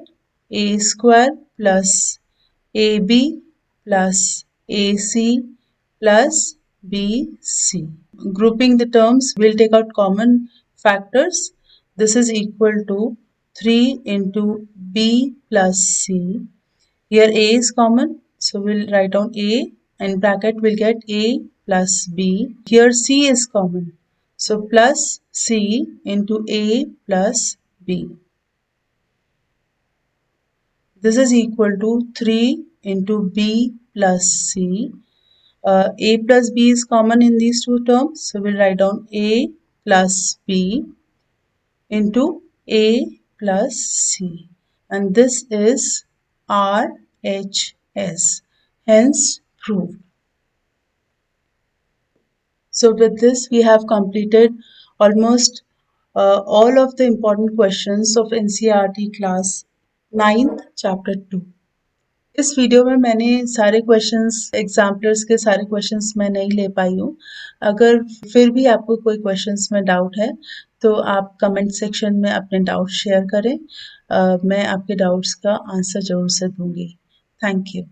a square plus ab plus ac plus bc. Grouping the terms, we'll take out common factors. This is equal to 3 into b plus c. Here a is common, so we'll write down a and bracket we'll get a plus b. Here c is common, so plus c into a plus b. This is equal to 3 into b plus c. A plus b is common in these two terms, so we'll write down a plus b into a plus c, and this is RHS, hence proved. So with this we have completed almost all of the important questions of NCERT class 9th chapter 2. इस video में मैंने सारे questions exemplars के सारे questions मैं नहीं ले पाई हूँ। अगर फिर भी आपको कोई क्वेश्चंस में डाउट है तो आप कमेंट सेक्शन में अपने डाउट शेयर करें। मैं आपके डाउट्स का आंसर जरूर से दूंगी। Thank you.